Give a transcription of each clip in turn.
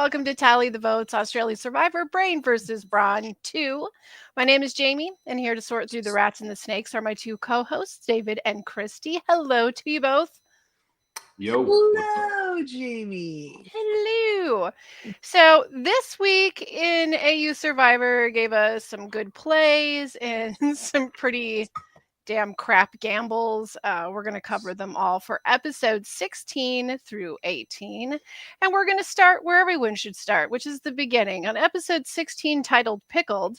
welcome to Tally the Votes, Australia Survivor, Brain versus Brawn 2. My name is Jamie, and here to sort through the rats and the snakes are my two co-hosts, David and Christy. Hello to you both. Yo, what's up? Hello, Jamie. Hello. So this week in AU Survivor gave us some good plays and some pretty damn crap gambles. We're going to cover them all for episodes 16 through 18. And we're going to start where everyone should start, which is the beginning. On episode 16, titled Pickled,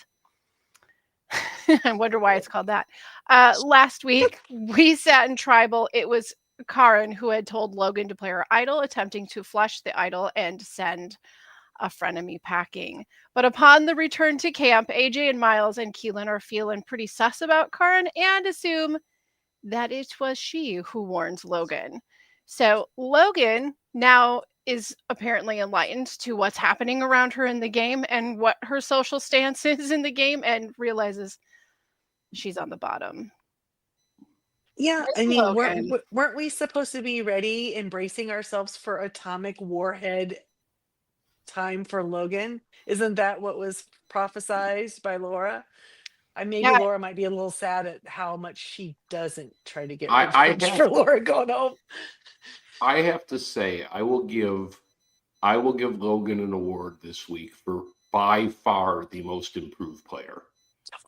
I wonder why it's called that. Last week, we sat in Tribal. It was Karen who had told Logan to play her idol, attempting to flush the idol and send a frenemy packing. But upon the return to camp, AJ and Miles and Keelan are feeling pretty sus about Karen and assume that it was she who warned Logan. So Logan now is apparently enlightened to what's happening around her in the game and what her social stance is in the game and realizes she's on the bottom. Yeah, Miss I mean, Logan. weren't we supposed to be ready, embracing ourselves for atomic warhead time for Logan? Isn't that what was prophesized by Laura? Maybe Yeah, Laura might be a little sad at how much she doesn't try to get I revenge have for Laura going home. I have to say I will give Logan an award this week for by far the most improved player.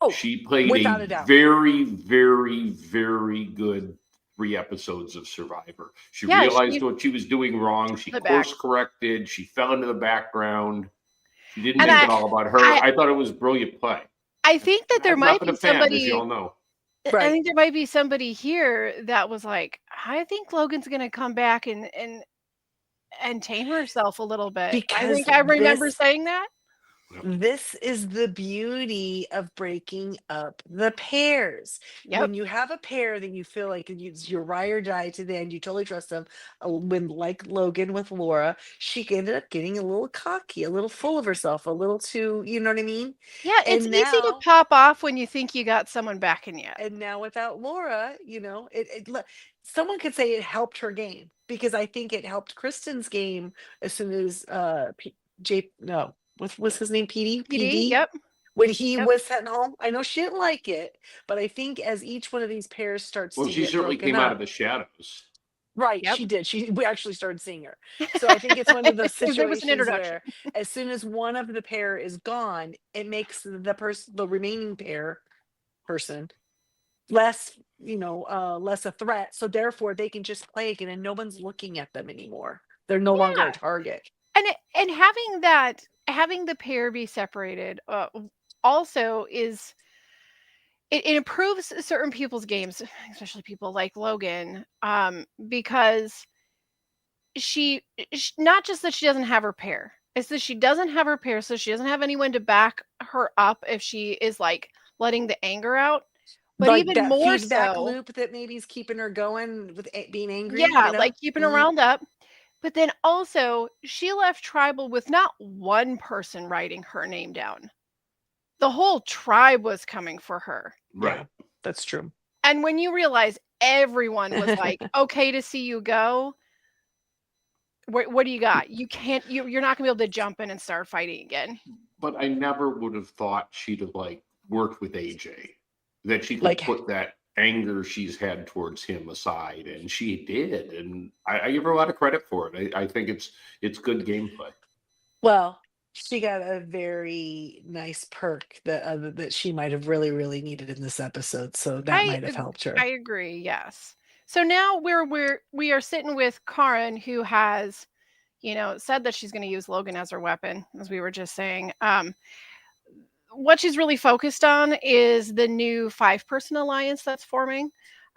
Oh, She played without a a doubt. very, very, very good 3 episodes of Survivor. She yeah, realized she what she was doing wrong. She the back. course corrected. She fell into the background. She didn't And make it all about her. I I thought it was brilliant play. I think that there I've not might been be a fan, as somebody you all know. I Right. think there might be somebody here that was like, I think Logan's gonna come back and tame herself a little bit. I Because think I remember this saying that. This is the beauty of breaking up the pairs. Yep. When you have a pair that you feel like you're ride or die to the end, you totally trust them. When, like Logan with Laura, she ended up getting a little cocky, a little full of herself, a little too, you know what I mean? Yeah, it's And easy to now, pop off when you think you got someone backing you. and now without Laura, someone could say it helped her game, because I think it helped Kristen's game as soon as no, what was his name? PD, yep. When he Yep. was sent home. I know she didn't like it, but I think as each one of these pairs starts Well, to she get certainly broken came out of up, the shadows. right? Yep. She did. We actually started seeing her. So I think it's one of those There was an situations introduction. where, as soon as one of the pair is gone, it makes the remaining person less, less a threat. So therefore, they can just play again, and no one's looking at them anymore. They're no longer Yeah. a target. And having the pair be separated also is it improves certain people's games, especially people like Logan, because she not just that she doesn't have her pair, it's that she doesn't have her pair, so she doesn't have anyone to back her up if she is like letting the anger out. But Like even that more feedback so, loop that maybe is keeping her going with being angry. yeah, like keeping her Mhm. wound up. But then also, she left Tribal with not one person writing her name down. The whole tribe was coming for her. Right. Yeah, that's true. And when you realize everyone was like, okay to see you go, what do you got? You can't, you're not gonna be able to jump in and start fighting again. But I never would have thought she'd have worked with AJ, that she could Like, put that anger she's had towards him aside, and she did, and I give her a lot of credit for it. I think it's good gameplay. well, she got a very nice perk that she might have really, really needed in this episode, so that might have helped her. I agree, yes. So now we are sitting with Karen, who has, said that she's going to use Logan as her weapon, as we were just saying. What she's really focused on is the new 5-person alliance that's forming.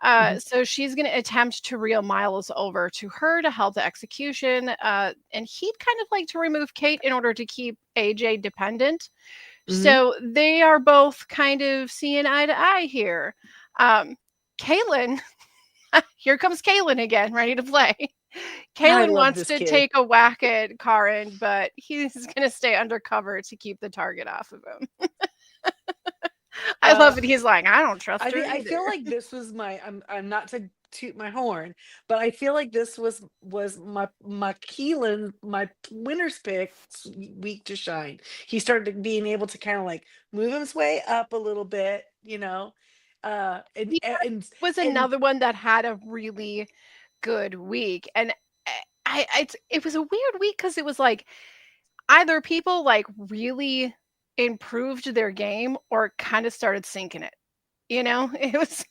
Mhm. So she's going to attempt to reel Miles over to her to help the execution. And he'd kind of like to remove Kate in order to keep AJ dependent. Mhm. So they are both kind of seeing eye to eye here. Kaylin, here comes Kaylin again, ready to play. Kaylin love wants this to kid. take a whack at Karen, but he's going to stay undercover to keep the target off of him. I love it. He's like, I don't trust her I either. feel like this was I'm not toot my horn, but I feel like this was my Keelan, my winner's pick week to shine. He started being able to kind of like move his way up a little bit, you know, and Yeah, and was and another one that had a really good week, and it was a weird week because it was like either people like really improved their game or kind of started sinking it. You know, it was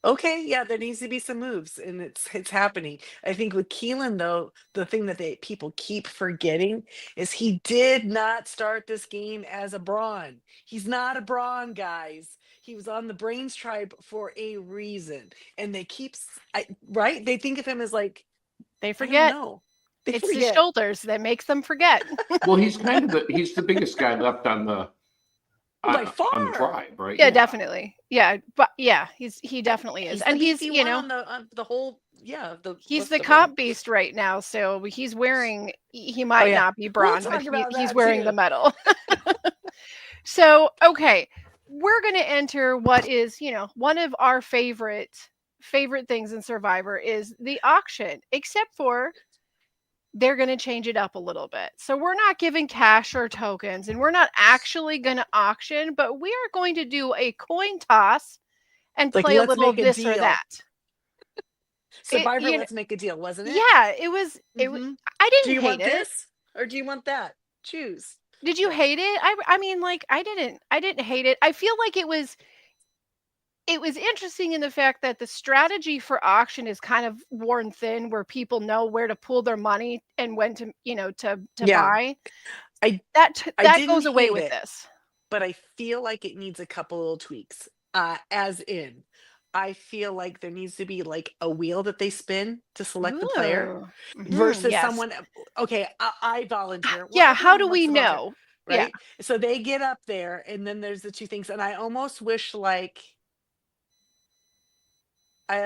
okay, yeah, there needs to be some moves, and it's happening. I think with Keelan though, the thing that people keep forgetting is he did not start this game as a Brawn. He's not a Brawn, guys. He was on the Brains tribe for a reason, and they right. They think of him as like they I don't forget. know. They It's the forget. shoulders that makes them forget. Well, he's the biggest guy left on the By on the far. tribe, right? Yeah, definitely. Yeah, but yeah, he definitely is, He's the and he's beefy you one know on the whole. Yeah, the he's rest the of them. comp beast right now. So he's wearing. He Oh might yeah, not be we'll Braun, but talk about he's that wearing the too. medal. So okay, we're gonna enter what is one of our favorite things in Survivor is the auction, except for they're going to change it up a little bit. So we're not giving cash or tokens, and we're not actually going to auction, but we are going to do a coin toss and Like, play a let's little make a this or deal. that. It, Survivor, you know, let's make a deal, wasn't it? yeah, it was. Hmm. I Do didn't you hate want it. this or do you want that? Choose. Did you hate it? I mean, like I didn't hate it. I feel like it was interesting in the fact that the strategy for auction is kind of worn thin, where people know where to pool their money and when to to Yeah, buy. I I That didn't goes away hate with it, this. but I feel like it needs a couple little tweaks. As in, I feel like there needs to be like a wheel that they spin to select the player Ooh. versus Yes. someone. Okay, I volunteer. Well, Yeah, how everyone do we wants to volunteer, know? Yeah. right? So they get up there, and then there's the two things, and I almost wish like I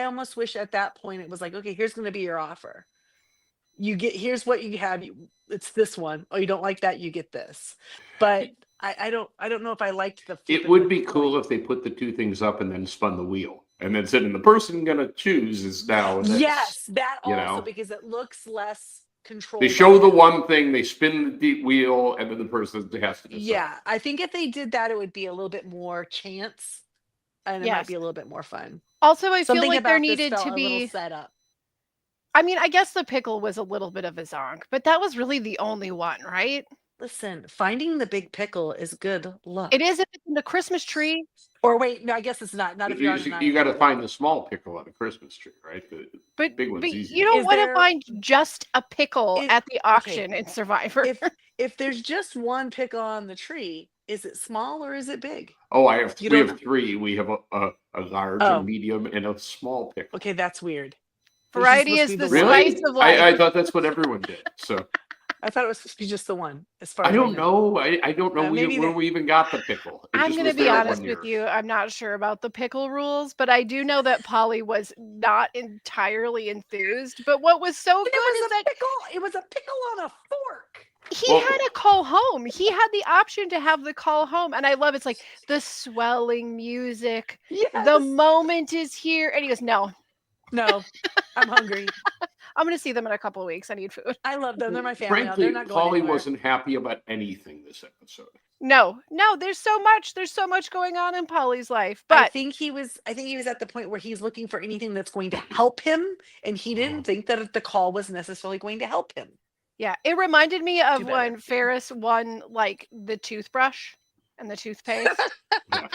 almost wish at that point it was like, okay, here's going to be your offer. Here's what you have. It's this one. Oh, you don't like that, you get this. But I don't know if I liked the It flipping would the be cool coin. if they put the two things up and then spun the wheel and then said, and the person gonna choose is now this. Yes, that You also know, because it looks less they controlled by show the them. one thing, they spin the wheel, and then the person has to decide. Yeah, I think if they did that, it would be a little bit more chance, and it might Yes. be a little bit more fun. Also, I feel Something like there about this needed felt to a little be set up. I mean, I guess the pickle was a little bit of a zonk, but that was really the only one, right? Listen, finding the big pickle is good luck. It is if it's in the Christmas tree. Or wait, no, I guess it's not. Not if you're on an You got to island. find the small pickle on a Christmas tree, right? The But big one's you easy. don't Is want to there find just a pickle it at the okay, auction in Survivor. if there's just one pickle on the tree, is it small or is it big? Oh, You we don't have know. three. We have a large, a Oh, medium, and a small pickle. okay, that's weird. There's just Variety supposed to is be the the one. spice Really? of life. I thought that's what everyone did. So I thought it was supposed to be just the one, as far I as I don't know. know. I don't know Maybe where that we even got the pickle. It I'm just going to was be there honest one with year. you. I'm not sure about the pickle rules, but I do know that Polly was not entirely enthused. But what was so it good was is a that pickle. It was a pickle on a fork. he Well, had a call home. He had the option to have the call home. And I love it's like the swelling music. The Yes. moment is here. And he goes, no, No, I'm hungry. I'm going to see them in a couple of weeks. I need food. I love them. They're my family now. They're frankly, not going Polly anywhere. wasn't happy about anything this episode. No, there's so much going on in Polly's life. I But think he was at the point where he's looking for anything that's going to help him, and he didn't think that the call was necessarily going to help him yeah, it reminded me do of better. when Ferris won like the toothbrush and the toothpaste. Yeah.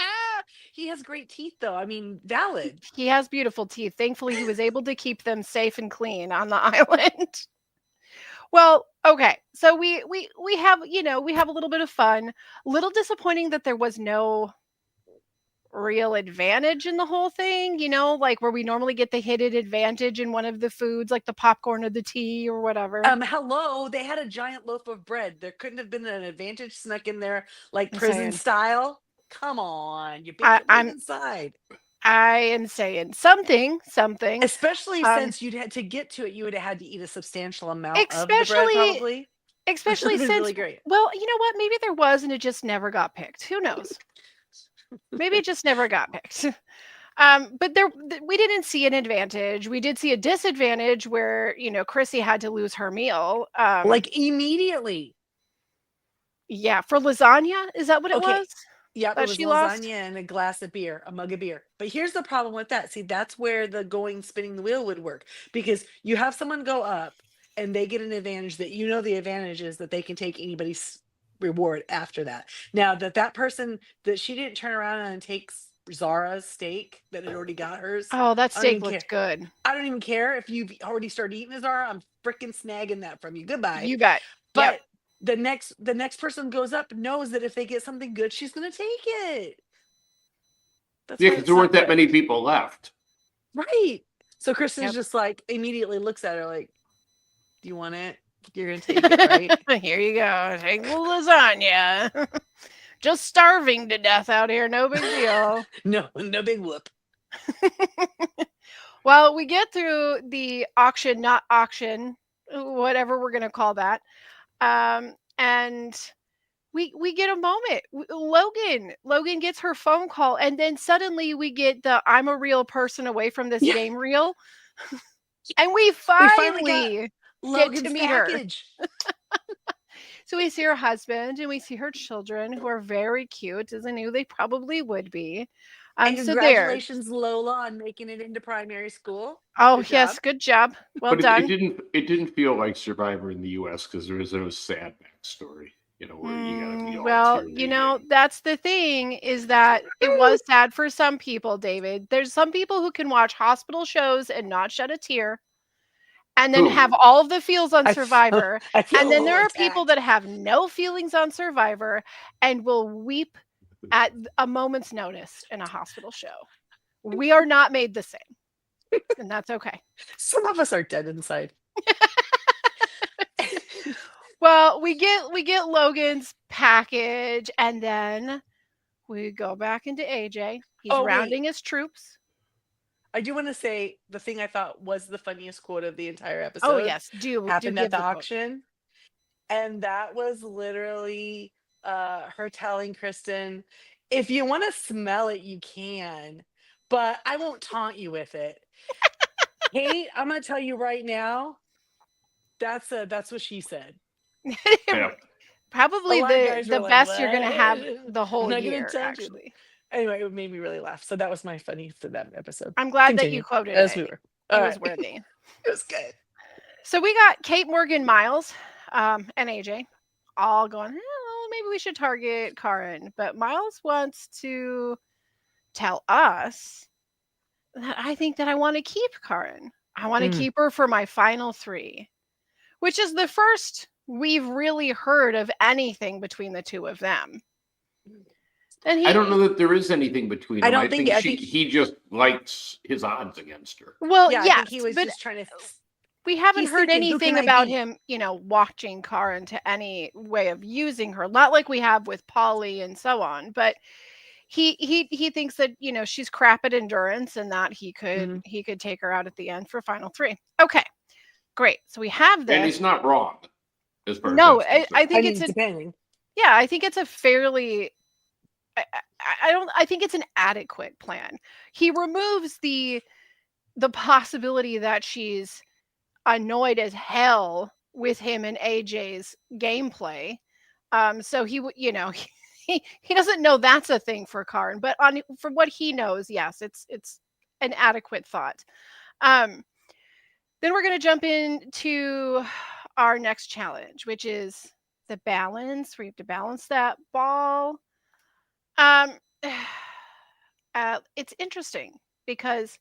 He has great teeth, though. I mean, valid. He has beautiful teeth. Thankfully, he was able to keep them safe and clean on the island. Well, okay. So we have, we have a little bit of fun. Little disappointing that there was no real advantage in the whole thing, like where we normally get the hidden advantage in one of the foods, like the popcorn or the tea or whatever. Hello, they had a giant loaf of bread. There couldn't have been an advantage snuck in there, like I'm prison saying, style. Come on, you baked I, it right I'm inside. I am saying something, Especially um, since you'd had to get to it, you would have had to eat a substantial amount of the bread, especially probably. Which would especially have been since, really great. well, you know what? Maybe there was, and it just never got picked. Who knows? Maybe it just never got picked. But we didn't see an advantage. We did see a disadvantage where Chrissy had to lose her meal. Like immediately. Yeah, for lasagna, is that what it Okay. was? Yep, it That was she lost? lasagna and a glass of beer, a mug of beer. But here's the problem with that. See, that's where the going spinning the wheel would work because you have someone go up and they get an advantage that the advantage is that they can take anybody's reward after that. Now that person that she didn't turn around and take Zara's steak that had already got hers. Oh, that I don't even steak care. looked good. I don't even care if you've already started eating a Zara. I'm freaking snagging that from you. Goodbye. You bet. Yep. But the next person goes up knows that if they get something good, she's gonna take it. That's Yeah, why because it's there not weren't that good. many people left. Right. So Kristen's Yep. just like immediately looks at her like, "Do you want it? You're gonna take it, right?" Here you go. Take the lasagna. Just starving to death out here. No big deal. No big whoop. Well, we get through the auction, not auction, whatever we're going to call that. And we get a moment. Logan gets her phone call, and then suddenly we get the I'm a real person away from this Yeah. game reel. And we finally got finally get to Logan's meet her. package. So we see her husband and we see her children, who are very cute, as I knew they probably would be. And So there. congratulations, Lola, on making it into primary school. Oh, Good yes, job. good job. Well But it done. didn't feel like Survivor in the U.S. because there was no sad backstory. Where you got to be all Well, teary. that's the thing, is that it was sad for some people, David. There's some people who can watch hospital shows and not shed a tear, and then Who? have all of the feels on Survivor. I feel And a then little there are people attacked. that have no feelings on Survivor and will weep at a moment's notice in a hospital show. We are not made the same, and that's okay. Some of us are dead inside. Well, we get Logan's package, and then we go back into AJ. He's Oh, wait. rounding his troops. I do want to say the thing I thought was the funniest quote of the entire episode. Oh yes, do happened give at the quote. auction, and that was literally her telling Kristen, "If you want to smell it, you can, but I won't taunt you with it." Kate, I'm gonna tell you right now, that's what she said. Yeah. Probably A lot of guys the were like, best you're gonna have "What? the I'm whole not gonna year, touch it." actually. Anyway, it made me really laugh. So that was my funny for that episode. I'm glad that Continue you quoted as it. we were. It All was right. worthy. It was good. So we got Kate, Morgan, Miles, and AJ all going, well, maybe we should target Karen. But Miles wants to tell us that I think that I want to keep Karen. I want to keep her for my final 3, which is the first we've really heard of anything between the two of them. And I don't know that there is anything between them. I think he just likes his odds against her. Well, yeah, yes, I think he was but just trying to. we haven't He's heard thinking, who can anything I about beat? him, watching Karen to any way of using her. Not like we have with Polly and so on, but he thinks that she's crap at endurance and that he could take her out at the end for final 3. Okay, great. So we have this. And he's not wrong. As far No, as I think it's depending. Yeah, I think it's a fairly. I think it's an adequate plan. He removes the possibility that she's annoyed as hell with him and AJ's gameplay. So he he doesn't know that's a thing for Karen, but from what he knows, yes, it's an adequate thought. Then we're going to jump into our next challenge, which is the balance. We have to balance that ball. It's interesting because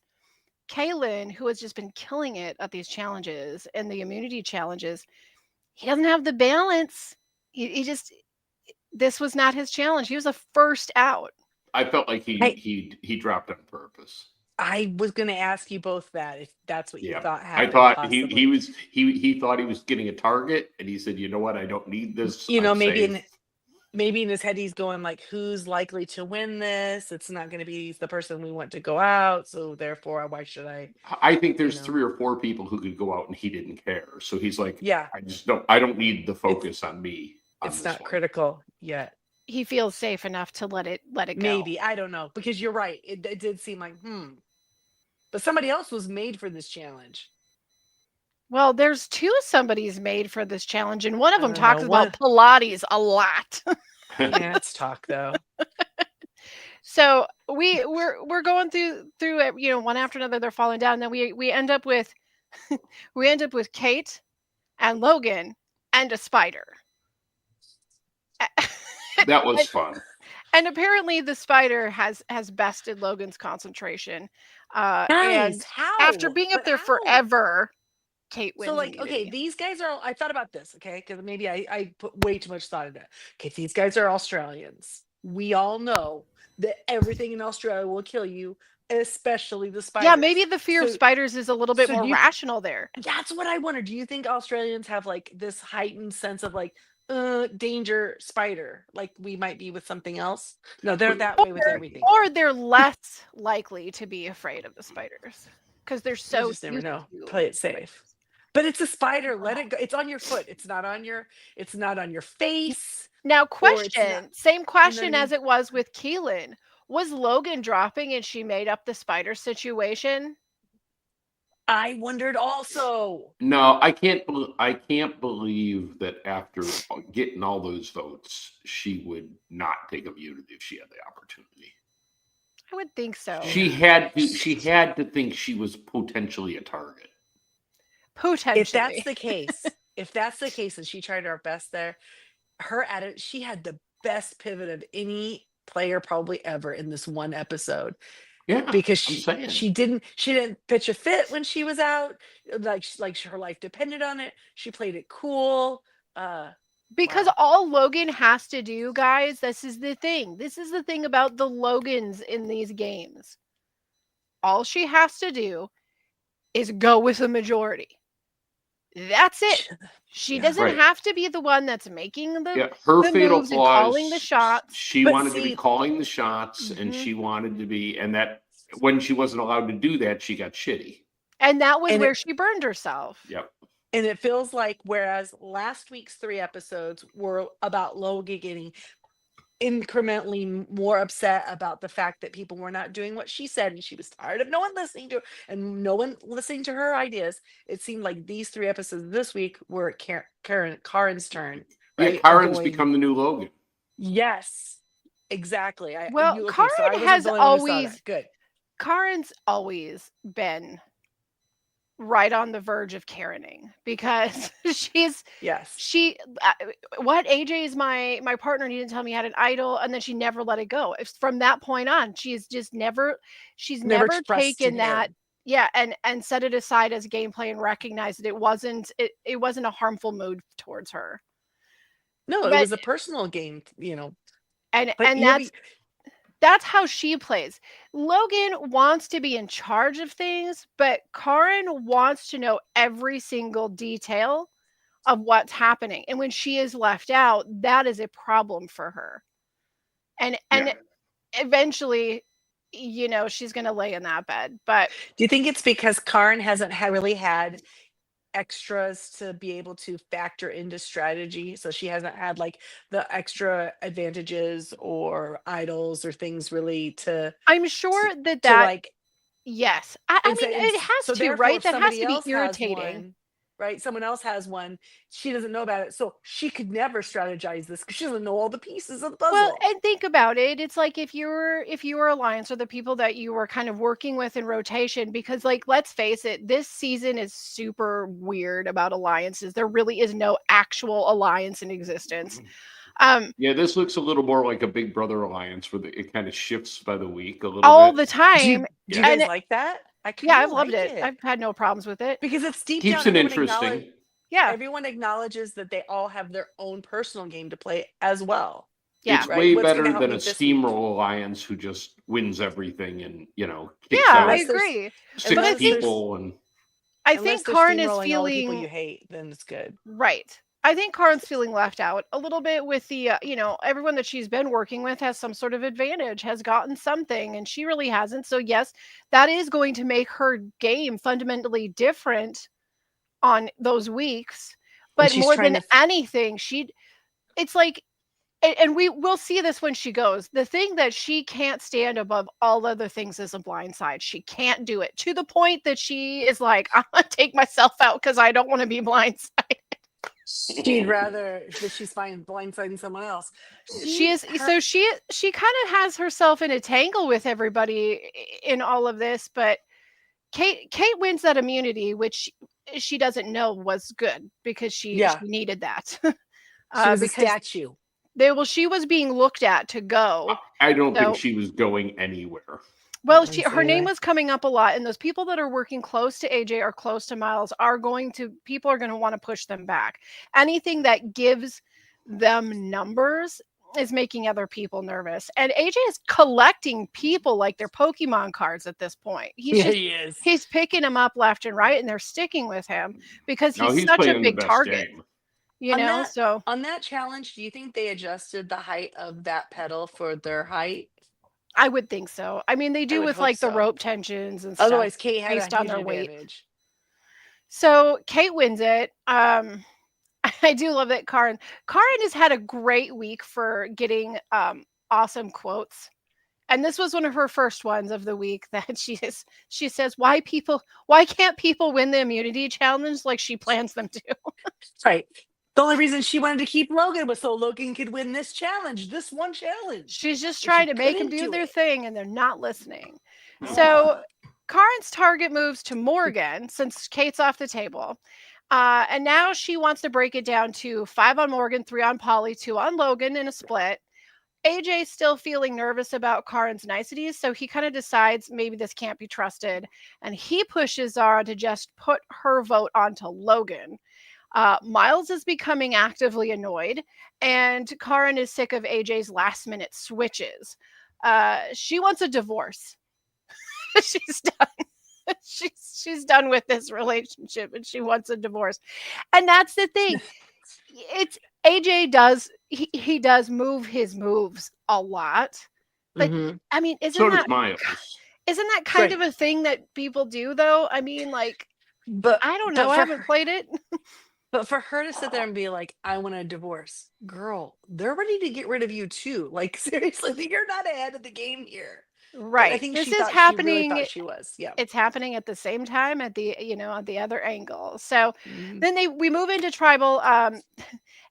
Kalen, who has just been killing it at these challenges and the immunity challenges, he doesn't have the balance. He just, this was not his challenge. He was a first out. I felt like he dropped on purpose. I was going to ask you both that if that's what you thought happened. I thought possibly. he thought he was getting a target, and he said, "You know what? I don't need this." Maybe in his head he's going like, "Who's likely to win this? It's not going to be the person we want to go out, so therefore, why should I?" I think there's 3 or 4 people who could go out, and he didn't care. So he's like, "Yeah, I don't need the focus on me. It's not critical yet." he feels safe enough to let it go. Maybe, I don't know, because you're right. It did seem like, but somebody else was made for this challenge. Well, there's 2 somebodies made for this challenge, and one of I them don't know. talks about Pilates a lot. Yeah, it's talk though. So we're going through it, one after another. They're falling down. And then we end up with we end up with Kate and Logan and a spider. That was fun. And apparently the spider has bested Logan's concentration. Guys, And how? after being up But there how? forever, Kate wins. So, like, okay, immunity. these guys are. I thought about this, okay, because maybe I put way too much thought into it. Okay, these guys are Australians. We all know that everything in Australia will kill you, especially the spiders. Yeah, maybe the fear of So- spiders is a little bit so more do you- rational there. That's what I wonder. Do you think Australians have like this heightened sense of like danger spider, like we might be with something else? No, they're that way with everything. Or they're less likely to be afraid of the spiders because they're You so just never used know. to Play it safe. But it's a spider. Let it go. It's on your foot. It's not on your face. Now, Or it's question, not- same question I as it was with Keelan. Was Logan dropping and she made up the spider situation? I wondered also. No, I can't believe that after getting all those votes, she would not take immunity if she had the opportunity. I would think so. She had to think she was potentially a target. Potentially. If that's the case, and she tried her best there, her attitude, she had the best pivot of any player probably ever in this one episode. Yeah, Because I'm saying. she didn't pitch a fit when she was out, like her life depended on it. She played it cool. Because Wow. all Logan has to do, guys, this is the thing. This is the thing about the Logans in these games. All she has to do is go with the majority. That's it. She Yeah. doesn't Right. have to be the one that's making the her the fatal moves and flaw calling the is shots. she But wanted to be see- calling the shots, and Mhm. she wanted to be, and that when she wasn't allowed to do that, she got shitty. And that was And where it- she burned herself. Yep. And it feels like whereas last week's 3 episodes were about Logan getting incrementally more upset about the fact that people were not doing what she said, and she was tired of no one listening to her and no one listening to her ideas. It seemed like these 3 episodes this week were Karen's turn. Right? Yeah, Karen's Going- become the new Logan. Yes, exactly. Well, so I Karen wasn't has the only one who saw always- that. Good. Karen's always been right on the verge of Karening because Yes. what AJ is my partner, and he didn't tell me he had an idol, and then she never let it go. From that point on, she's never trusted taken that him. and set it aside as gameplay and recognized that it wasn't a harmful mood towards her. No, But- it was a personal game, And But and that's how she plays. Logan wants to be in charge of things, but Karen wants to know every single detail of what's happening. And when she is left out, that is a problem for her. And eventually, she's going to lay in that bed. But do you think it's because Karen hasn't really had extras to be able to factor into strategy, so she hasn't had like the extra advantages or idols or things really to I'm sure that like yes. I and mean, so- it has so to, therefore, right? if That has somebody to be else has irritating. one, right? Someone else has one, she doesn't know about it, so she could never strategize this because she doesn't know all the pieces of the puzzle. Well, and think about it. It's like if your alliance or the people that you were kind of working with in rotation, because like let's face it, this season is super weird about alliances. There really is no actual alliance in existence. Yeah, this looks a little more like a Big Brother alliance where it kind of shifts by the week a little all bit. the time. do you Yeah. guys And like that? I yeah, kinda I've loved like it. I've had no problems with it. because it's deep Keeps down. it Everyone interesting. Yeah. Everyone acknowledges that they all have their own personal game to play as well. Yeah. It's Right. way What's gonna better help than me a this week? steamroll alliance who just wins everything and kicks Yeah, out I Unless there's- agree. six unless there's- people and I Unless think they're Karen is steamrolling all the people you feeling hate, then it's good. right. I think Karen's feeling left out a little bit with the, everyone that she's been working with has some sort of advantage, has gotten something, and she really hasn't. So yes, that is going to make her game fundamentally different on those weeks. But she's more trying than to anything, it's like and we will see this when she goes. The thing that she can't stand above all other things is a blindside. She can't do it to the point that she is like, I'm gonna take myself out because I don't want to be blindsided. She'd rather that she's fine blindsiding someone else. She is so she kind of has herself in a tangle with everybody in all of this, but Kate wins that immunity, which she doesn't know was good because she Yeah. needed that. She was a Because statue. she was being looked at to go. I don't think So she was going anywhere. well, think so her name either. was coming up a lot, and those people that are working close to AJ or close to Miles people are going to want to push them back. Anything that gives them numbers is making other people nervous. And AJ is collecting people like they're Pokemon cards at this point. Yeah, he is. He's picking them up left and right, and they're sticking with him because No, he's he's such a playing the big best target. game. You know, so On that challenge, do you think they adjusted the height of that pedal for their height? I would think so. I mean, they do would with hope like the so. rope tensions and stuff Otherwise, Kate had a based on huge their weight. advantage. So Kate wins it. I do love that Karin has had a great week for getting awesome quotes. And this was one of her first ones of the week that she says, why can't people win the immunity challenge like she plans them to? Right. The only reason she wanted to keep Logan was so Logan could win this challenge, this one challenge. She's just But trying she to make them couldn't do do their it. thing and they're not listening. So Karin's target moves to Morgan since Kate's off the table. And now she wants to break it down to 5 on Morgan, 3 on Polly, 2 on Logan in a split. AJ's still feeling nervous about Karin's niceties, so he kind of decides maybe this can't be trusted. And he pushes Zara to just put her vote onto Logan. Miles is becoming actively annoyed, and Karin is sick of AJ's last minute switches. She wants a divorce. She's done. She's done with this relationship and she wants a divorce. And that's the thing. It's AJ does he does move his moves a lot. But I mean, So does Miles. Isn't that kind of a thing that people do though? I mean, like, But I don't know. I haven't played it. But for her to sit there and be like, I want a divorce, girl, they're ready to get rid of you too. Like, seriously, you're not ahead of the game here. Right. I think this she is thought happening. She really thought she was. Yeah. It's happening at the same time at the, on the other angle. So then we move into tribal.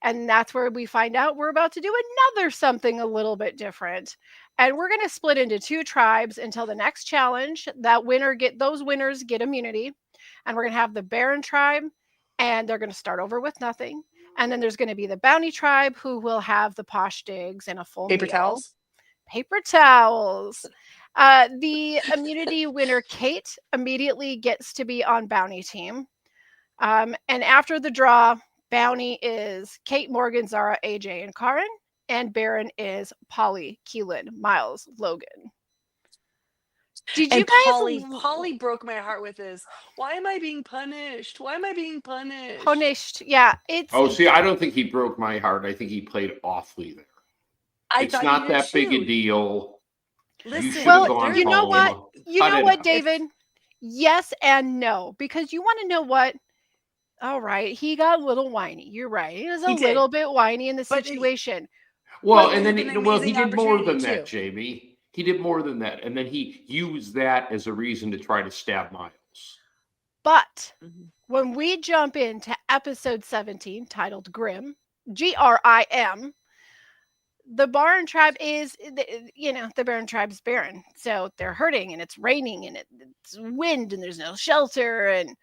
And that's where we find out we're about to do another something a little bit different. And we're going to split into 2 tribes until the next challenge. Those winners get immunity. And we're going to have the Baron tribe, and they're going to start over with nothing. And then there's going to be the Bounty tribe, who will have the posh digs and a full Paper meal. towels. Paper towels. The immunity winner, Kate, immediately gets to be on Bounty team. And after the draw, Bounty is Kate, Morgan, Zara, AJ, and Karin. And Baron is Polly, Keelan, Miles, Logan. Did you guys? Polly broke my heart with this. Why am I being punished? Why am I being punished? Punished. Yeah. See, I don't think he broke my heart. I think he played awfully there. It's not that big a deal. Listen, well, you know what? You know what, David? Yes and no. Because you want to know what? All right. He got a little whiny. You're right. He was a little bit whiny in the situation. Well, and then he did more than that, Jamie. He did more than that. And then he used that as a reason to try to stab Miles. But when we jump into episode 17, titled Grim, Grim, the Baron tribe is, the Baron tribe's barren. So they're hurting and it's raining and it's wind and there's no shelter. And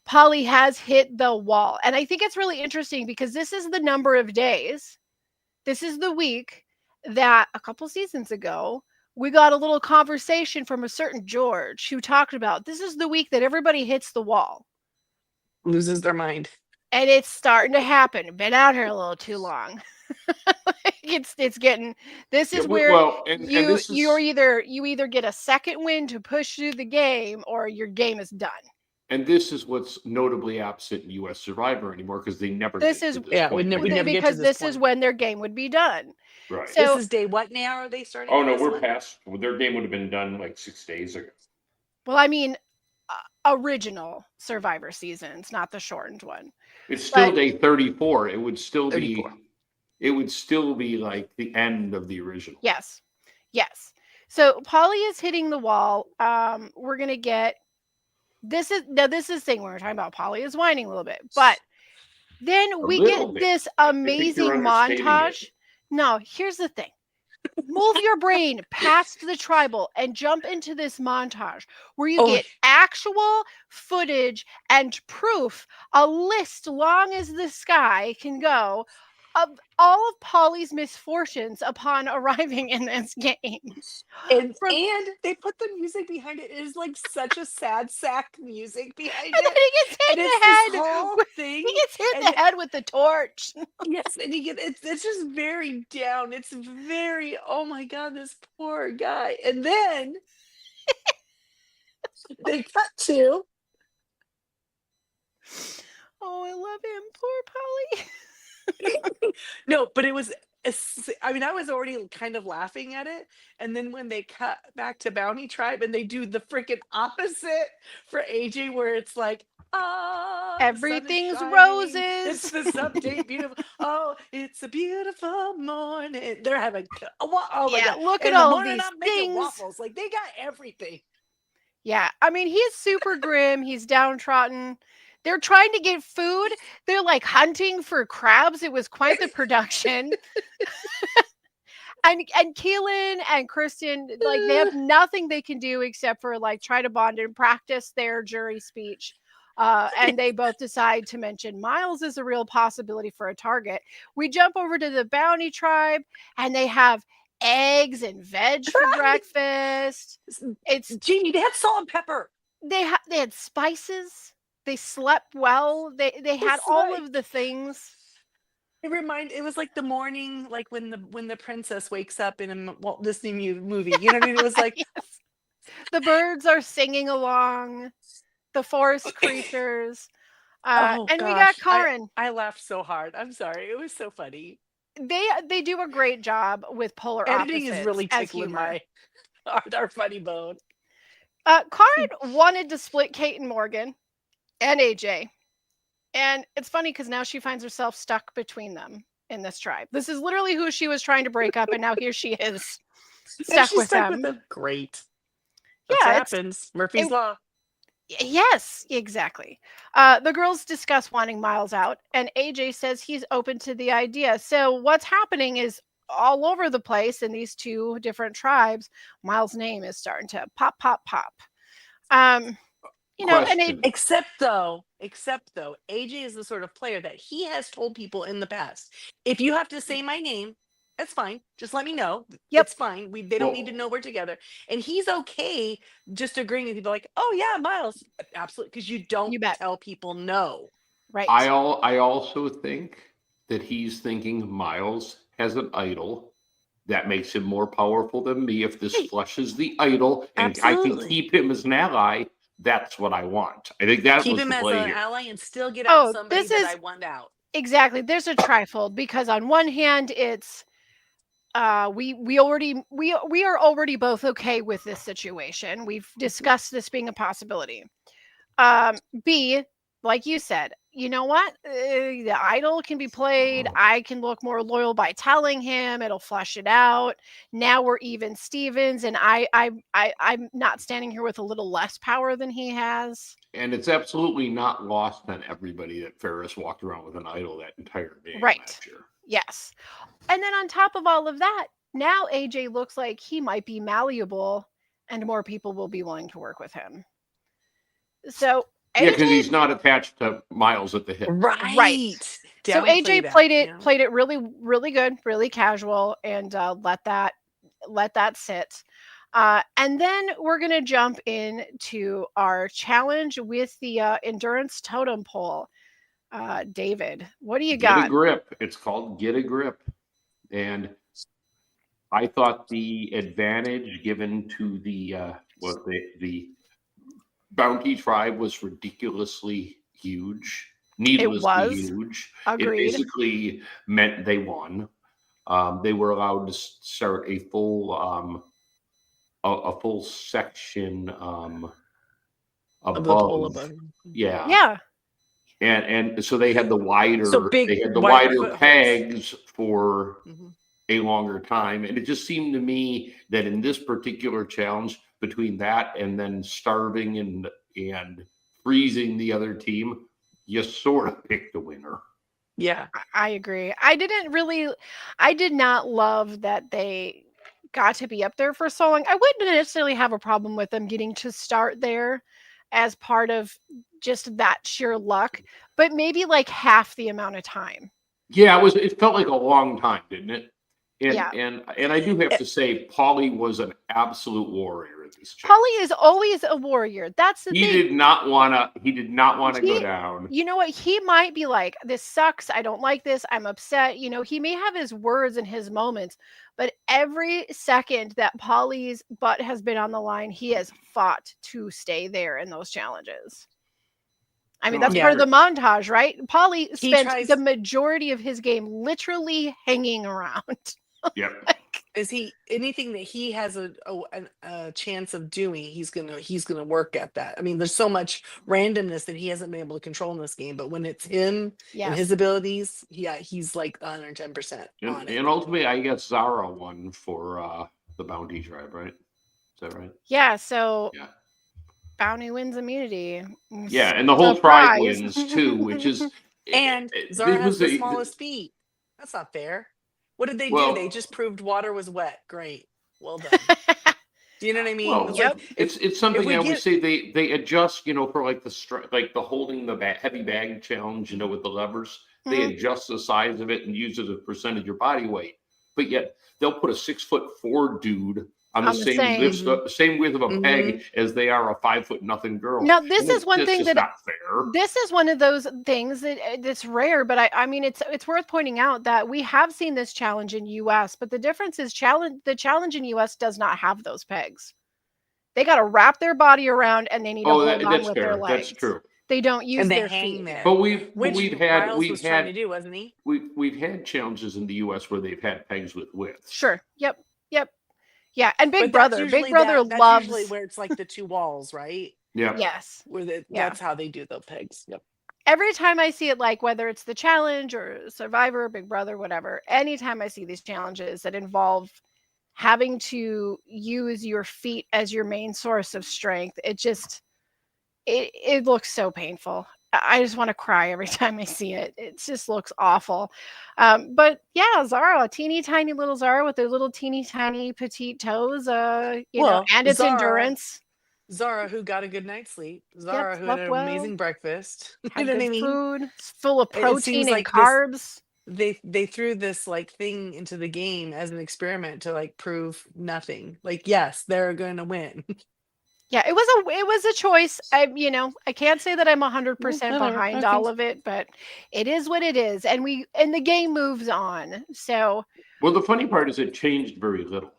Polly has hit the wall. And I think it's really interesting because this is the number of days. This is the week that a couple seasons ago, we got a little conversation from a certain George who talked about this is the week that everybody hits the wall. Loses their mind. And it's starting to happen. Been out here a little too long. It's getting, this is where you either get a second win to push through the game or your game is done. And this is what's notably absent in U.S. Survivor anymore because they never. This is because this is when their game would be done. Right. So this is day what now? Are they starting? Oh no, we're past. Their game would have been done like 6 days ago. Well, I mean, original Survivor seasons, not the shortened one. It's still day 34. It would still 34. Be it would still be like the end of the original. Yes. Yes. So Polly is hitting the wall. We're gonna get this is the thing when we're talking about Polly is whining a little bit, but then A we get little bit. this I think you're amazing understating montage. it. No, here's the thing. Move your brain past the tribal and jump into this montage where you Oh, get actual footage and proof, a list long as the sky can go, of all of Polly's misfortunes upon arriving in this game. and From they put the music behind it. It is like such a sad sack music behind and then it. he gets hit And in it's the this head. whole with- thing. He gets hit in and the head with the torch. Yes, and you get it's just very down. It's very, oh my god, this poor guy. And then they cut to Oh, I love him. Poor Polly. no, but it was I mean, I was already kind of laughing at it. And then when they cut back to Bounty Tribe and they do the freaking opposite for AJ, where it's like, ah, the sun is Everything's shining. roses. It's this update, beautiful. Oh, it's a beautiful morning. They're having, oh my Yeah, God. look at In the all of morning, these I'm making things. waffles. Like, they got everything. Yeah, I mean, he's super grim. He's downtrodden. They're trying to get food. They're like hunting for crabs. It was quite the production. And Keelan and Kristen, like they have nothing they can do except for like try to bond and practice their jury speech. And they both decide to mention Miles is a real possibility for a target. We jump over to the Bounty Tribe, and they have eggs and veg for breakfast. It's Jamie, they had salt and pepper. they had spices. They slept well. They had It's all like- of the things. It was like the morning, like when the princess wakes up in a Walt Disney movie. You know what I mean? It was like, Yes. The birds are singing along. The forest creatures. oh And we gosh, got Karin. I laughed so hard. I'm sorry. It was so funny. They do a great job with polar Editing opposites is really as tickling humor. my our funny bone. Karin wanted to split Kate and Morgan and AJ. And it's funny because now she finds herself stuck between them in this tribe. This is literally who she was trying to break up, and now here she is And stuck she's with stuck them. with them. Great. Yeah, That's what it's- happens. Murphy's it- Law. Yes, exactly. The girls discuss wanting Miles out, and AJ says he's open to the idea. So what's happening is all over the place in these two different tribes, Miles' name is starting to pop, pop, pop. You know, and Question. Except though, AJ is the sort of player that he has told people in the past, if you have to say my name, that's fine. Just let me know. Yep. It's fine. They don't need to know we're together. And he's okay just agreeing with people like, oh yeah, Miles. Absolutely. Because you don't You bet. tell people no. right. I also think that he's thinking Miles has an idol that makes him more powerful than me. If this Hey. flushes the idol and I can Absolutely. keep him as an ally, that's what I want. I think that Keep was him the as play an here. ally and still get Oh, out somebody this that is- I want out. Exactly. There's a trifold because on one hand, it's we are already both okay with this situation. We've discussed this being a possibility. B, like you said, you know what? The idol can be played. I can look more loyal by telling him. It'll flush it out. Now we're even Stevens, and I'm not standing here with a little less power than he has. And it's absolutely not lost on everybody that Ferris walked around with an idol that entire game Right. last year. Yes. And then on top of all of that, now AJ looks like he might be malleable and more people will be willing to work with him. So Yeah, because AJ he's not attached to Miles at the hip. Right. so Downplay AJ that, played it yeah. played it really, really good, really casual, and let that sit. And then we're gonna jump into our challenge with the endurance totem pole. David, what do you Get a got? grip. It's called Get a Grip. And I thought the advantage given to the Bounty Tribe was ridiculously huge, needlessly was. huge. Agreed. It basically meant they won. They were allowed to start a full section Of the above. pole above. Yeah. Yeah. And so they had the wider So big, they had the wider wider footholds. pegs for Mhm. a longer time. And it just seemed to me that in this particular challenge, between that and then starving and freezing the other team, you sort of picked a winner. Yeah. I agree. I did not love that they got to be up there for so long. I wouldn't necessarily have a problem with them getting to start there as part of just that sheer luck, but maybe like half the amount of time. Yeah, it felt like a long time, didn't it? Yeah. And I do have Eh, to say, Paulie was an absolute warrior in this challenge. Polly is always a warrior. That's the He thing. did not wanna go He down. You know what? He might be like, "This sucks. I don't like this. I'm upset." He may have his words and his moments, but every second that Polly's butt has been on the line, he has fought to stay there in those challenges. I mean, No, that's I part of the agree. montage, right? Polly He spent the tries. majority of his game literally hanging around. Yep. Is he anything that he has a chance of doing? He's gonna work at that. I mean, there's so much randomness that he hasn't been able to control in this game. But when it's him and his Yes. abilities, yeah, he's like 110% on it. And ultimately, I guess Zara won for the bounty tribe, right? Is that right? Yeah, so Yeah. Bounty wins immunity. Yeah, and the whole tribe Surprise. wins too, which is And Zara it has was the a smallest feet. That's not fair. What did they do? They well, just proved water was wet. Great. Well done. Do you know what I mean? It's well, like Yep. if it's if something we I always get say they adjust, for like like the holding the heavy bag challenge, with the levers. They Mhm. adjust the size of it and use it as a percentage of your body weight. But yet they'll put a 6'4" dude on the On the same same. same width of a Mhm. peg as they are a 5 foot nothing girl. Now, this And is one that's thing just that not fair. this is one of those things that's rare, but I mean it's worth pointing out that we have seen this challenge in US, but the difference is the challenge in US does not have those pegs. They got to wrap their body around and they need to Oh, hold on that's with their fair. That's legs. true. They don't use And they their hang feet. there, But which Miles was trying to do, wasn't he? we've had challenges in the U.S. where they've had pegs with widths. Sure. Yep. Yep. Yeah, and But Big Brother that's usually loves where it's like the two walls, right? Yeah. yes. Yeah. That's how they do the pegs. Yep. Every time I see it, like whether it's the challenge or Survivor, Big Brother, whatever, anytime I see these challenges that involve having to use your feet as your main source of strength, it looks so painful. I just want to cry every time I see it. It just looks awful. But yeah, Zara, teeny tiny little Zara with their little teeny tiny petite toes, Well, and its endurance. Zara, who got a good night's sleep. Yep, Zara, who had slept an well, amazing breakfast. You had know what good I mean? food, it's full of It protein seems and like this. carbs. They threw this like thing into the game as an experiment to like prove nothing. Like, yes, they're going to win. Yeah, it was a choice. I can't say that I'm 100% Whatever. behind Okay. all of it, but it is what it is, and the game moves on. So Well, the funny part is it changed very little.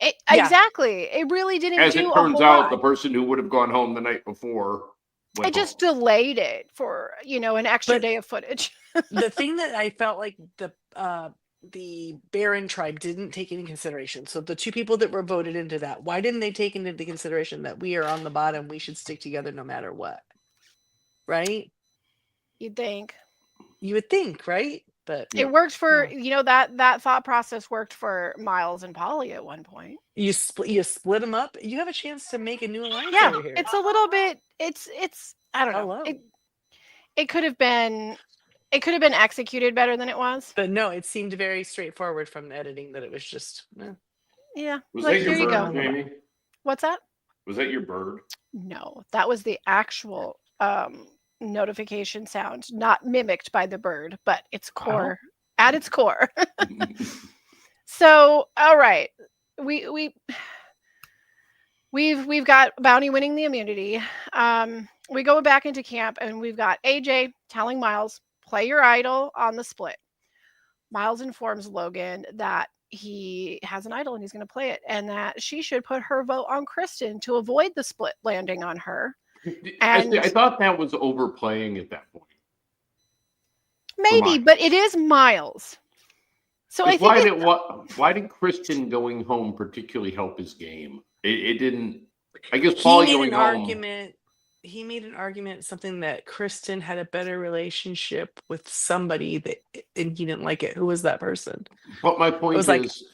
Yeah. exactly, it really didn't As do it a turns whole out, lot. the person who would have gone home the night before It went just home. delayed it for an extra But day of footage. the thing that I felt like the Baron tribe didn't take into consideration. So the two people that were voted into that, why didn't they take into consideration that we are on the bottom? We should stick together no matter what. Right? You'd think You would think, right? But Yeah. it worked for no. that thought process worked for Miles and Polly at one point. You split them up. You have a chance to make a new alliance Yeah, over here. it's a little bit. It's I don't know. Hello. It could have been executed better than it was. But no, it seemed very straightforward from the editing that it was just Yeah, Was like that your here you bird, go. Jamie? What's that? Was that your bird? No, that was the actual notification sound, not mimicked by the bird, but its core at its core. So, all right, we've got Bounty winning the immunity. We go back into camp and we've got AJ telling Miles, play your idol on the split. Miles informs Logan that he has an idol and he's going to play it, and that she should put her vote on Kristen to avoid the split landing on her. And I thought that was overplaying at that point. maybe, but it is Miles. So I think why did Kristen going home particularly help his game? It didn't. I guess he Paulie made going an home. argument he made an argument, something that Kristen had a better relationship with somebody that, and he didn't like it. Who was that person? But my It point was like, is,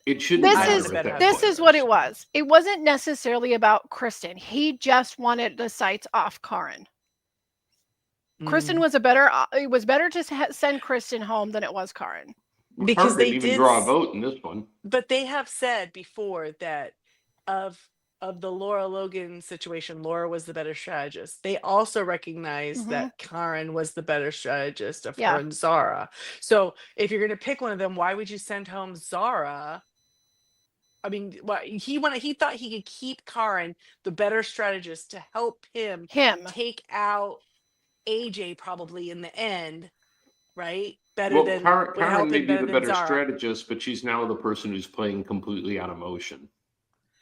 it shouldn't This I would matter have is at better that had this point. is what it boyfriends. was. It wasn't necessarily about Kristen. He just wanted the sights off Karen. Kristen Mm. was a better. It was better to send Kristen home than it was Karen. Because Karen they didn't even did, draw a vote in this one. but they have said before that of the Laura Logan situation, Laura was the better strategist. They also recognized Mhm. that Karen was the better strategist of Yeah. her and Zara. So if you're going to pick one of them, why would you send home Zara? I mean, he thought he could keep Karen, the better strategist, to help him Him. take out AJ probably in the end, right? Better Well, than would Karen help may him be better the than better Zara. strategist, but she's now the person who's playing completely on emotion.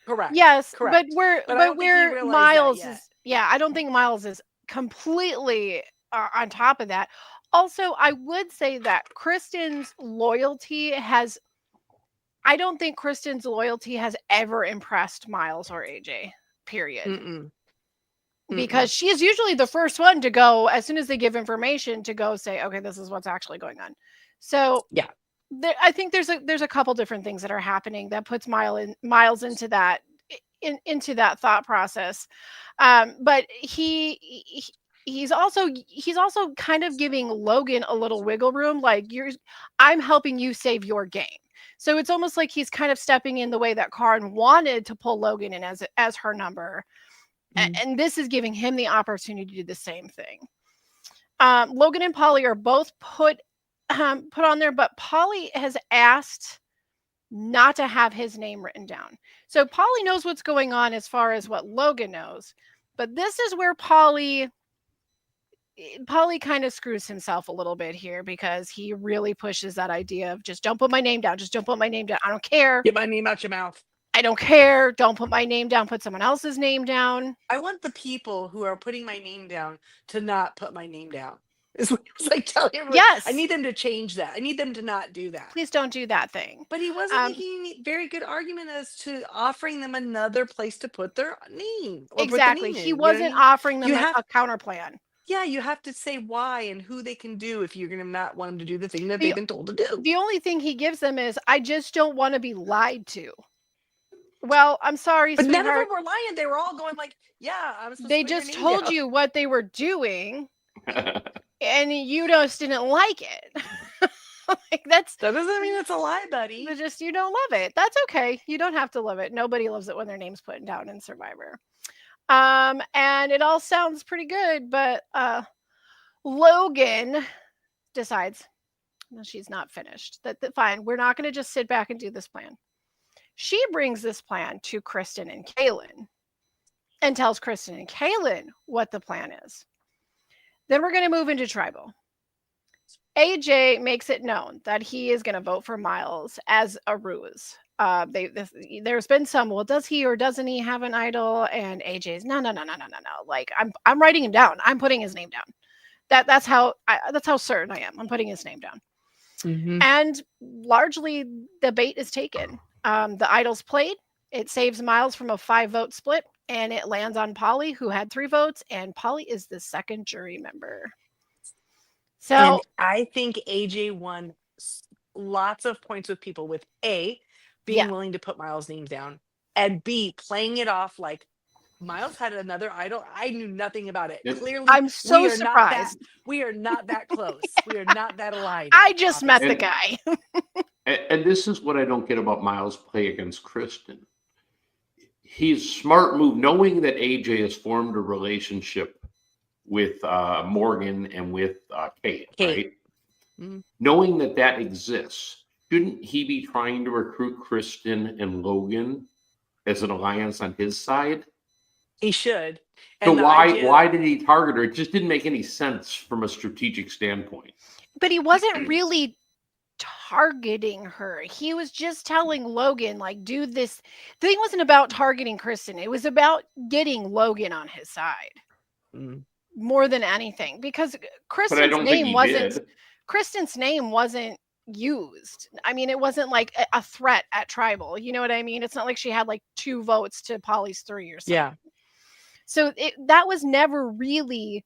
Correct. Yes, Correct. but I don't think he where realized Miles that yet. is, yeah, I don't think Miles is completely on top of that. Also, I would say that Kristen's loyalty has. I don't think Kristen's loyalty has ever impressed Miles or AJ. Period. Mm-mm. Because she is usually the first one to go as soon as they give information to go say, okay, this is what's actually going on. So Yeah. I think there's a couple different things that are happening that puts Miles into that thought process. But he's also kind of giving Logan a little wiggle room, like I'm helping you save your game. So it's almost like he's kind of stepping in the way that Karen wanted to pull Logan in as her number. And this is giving him the opportunity to do the same thing. Logan and Polly are both put on there, but Polly has asked not to have his name written down. So Polly knows what's going on as far as what Logan knows, but this is where Polly kind of screws himself a little bit here, because he really pushes that idea of just don't put my name down. Just don't put my name down. I don't care. Get my name out your mouth. I don't care. Don't put my name down. Put someone else's name down. I want the people who are putting my name down to not put my name down. Is what it was like telling everyone. Yes. I need them to change that. I need them to not do that. Please don't do that thing. But he wasn't making any very good argument as to offering them another place to put their name. Or Exactly. Put the name he in, wasn't offering them a counter plan. Yeah, you have to say why and who they can do if you're going to not want them to do the thing that they've been told to do. The only thing he gives them is, I just don't want to be lied to. Well, I'm sorry, but sweetheart. none of them were lying. They were all going like, yeah, I was supposed they to just told you what they were doing and you just didn't like it. Like, that doesn't mean it's a lie, buddy. Just, you don't love it. That's okay. You don't have to love it. Nobody loves it when their name's put down in Survivor. And it all sounds pretty good, but Logan decides, no, she's not finished. That fine, we're not going to just sit back and do this plan. She brings this plan to Kristen and Kaylin and tells Kristen and Kaylin what the plan is. Then we're going to move into tribal. AJ makes it known that he is going to vote for Miles as a ruse. There's been some, well, does he or doesn't he have an idol? And AJ's no. Like, I'm writing him down. I'm putting his name down. That's how certain I am. I'm putting his name down. Mm-hmm. And largely the bait is taken. The idol's played. It saves Miles from a 5-vote split, and it lands on Polly, who had 3 votes, and Polly is the second jury member. So, and I think AJ won lots of points with people with A, being willing to put Miles' name down, and B, playing it off like Miles had another idol. I knew nothing about it. Clearly, I'm so surprised. We are not that close. We are not that aligned. I just met the guy. And this is what I don't get about Miles' play against Kristen. He's smart move, knowing that AJ has formed a relationship with Morgan and with Kate, right? Mm-hmm. Knowing that exists, shouldn't he be trying to recruit Kristen and Logan as an alliance on his side? He should. So why did he target her? It just didn't make any sense from a strategic standpoint. But he wasn't really targeting her. He was just telling Logan, like, do this. The thing wasn't about targeting Kristen. It was about getting Logan on his side. More than anything, because Kristen's name wasn't used. I mean, it wasn't like a threat at tribal. You know what I mean? It's not like she had like 2 votes to Polly's 3 or something. Yeah. So that was never really.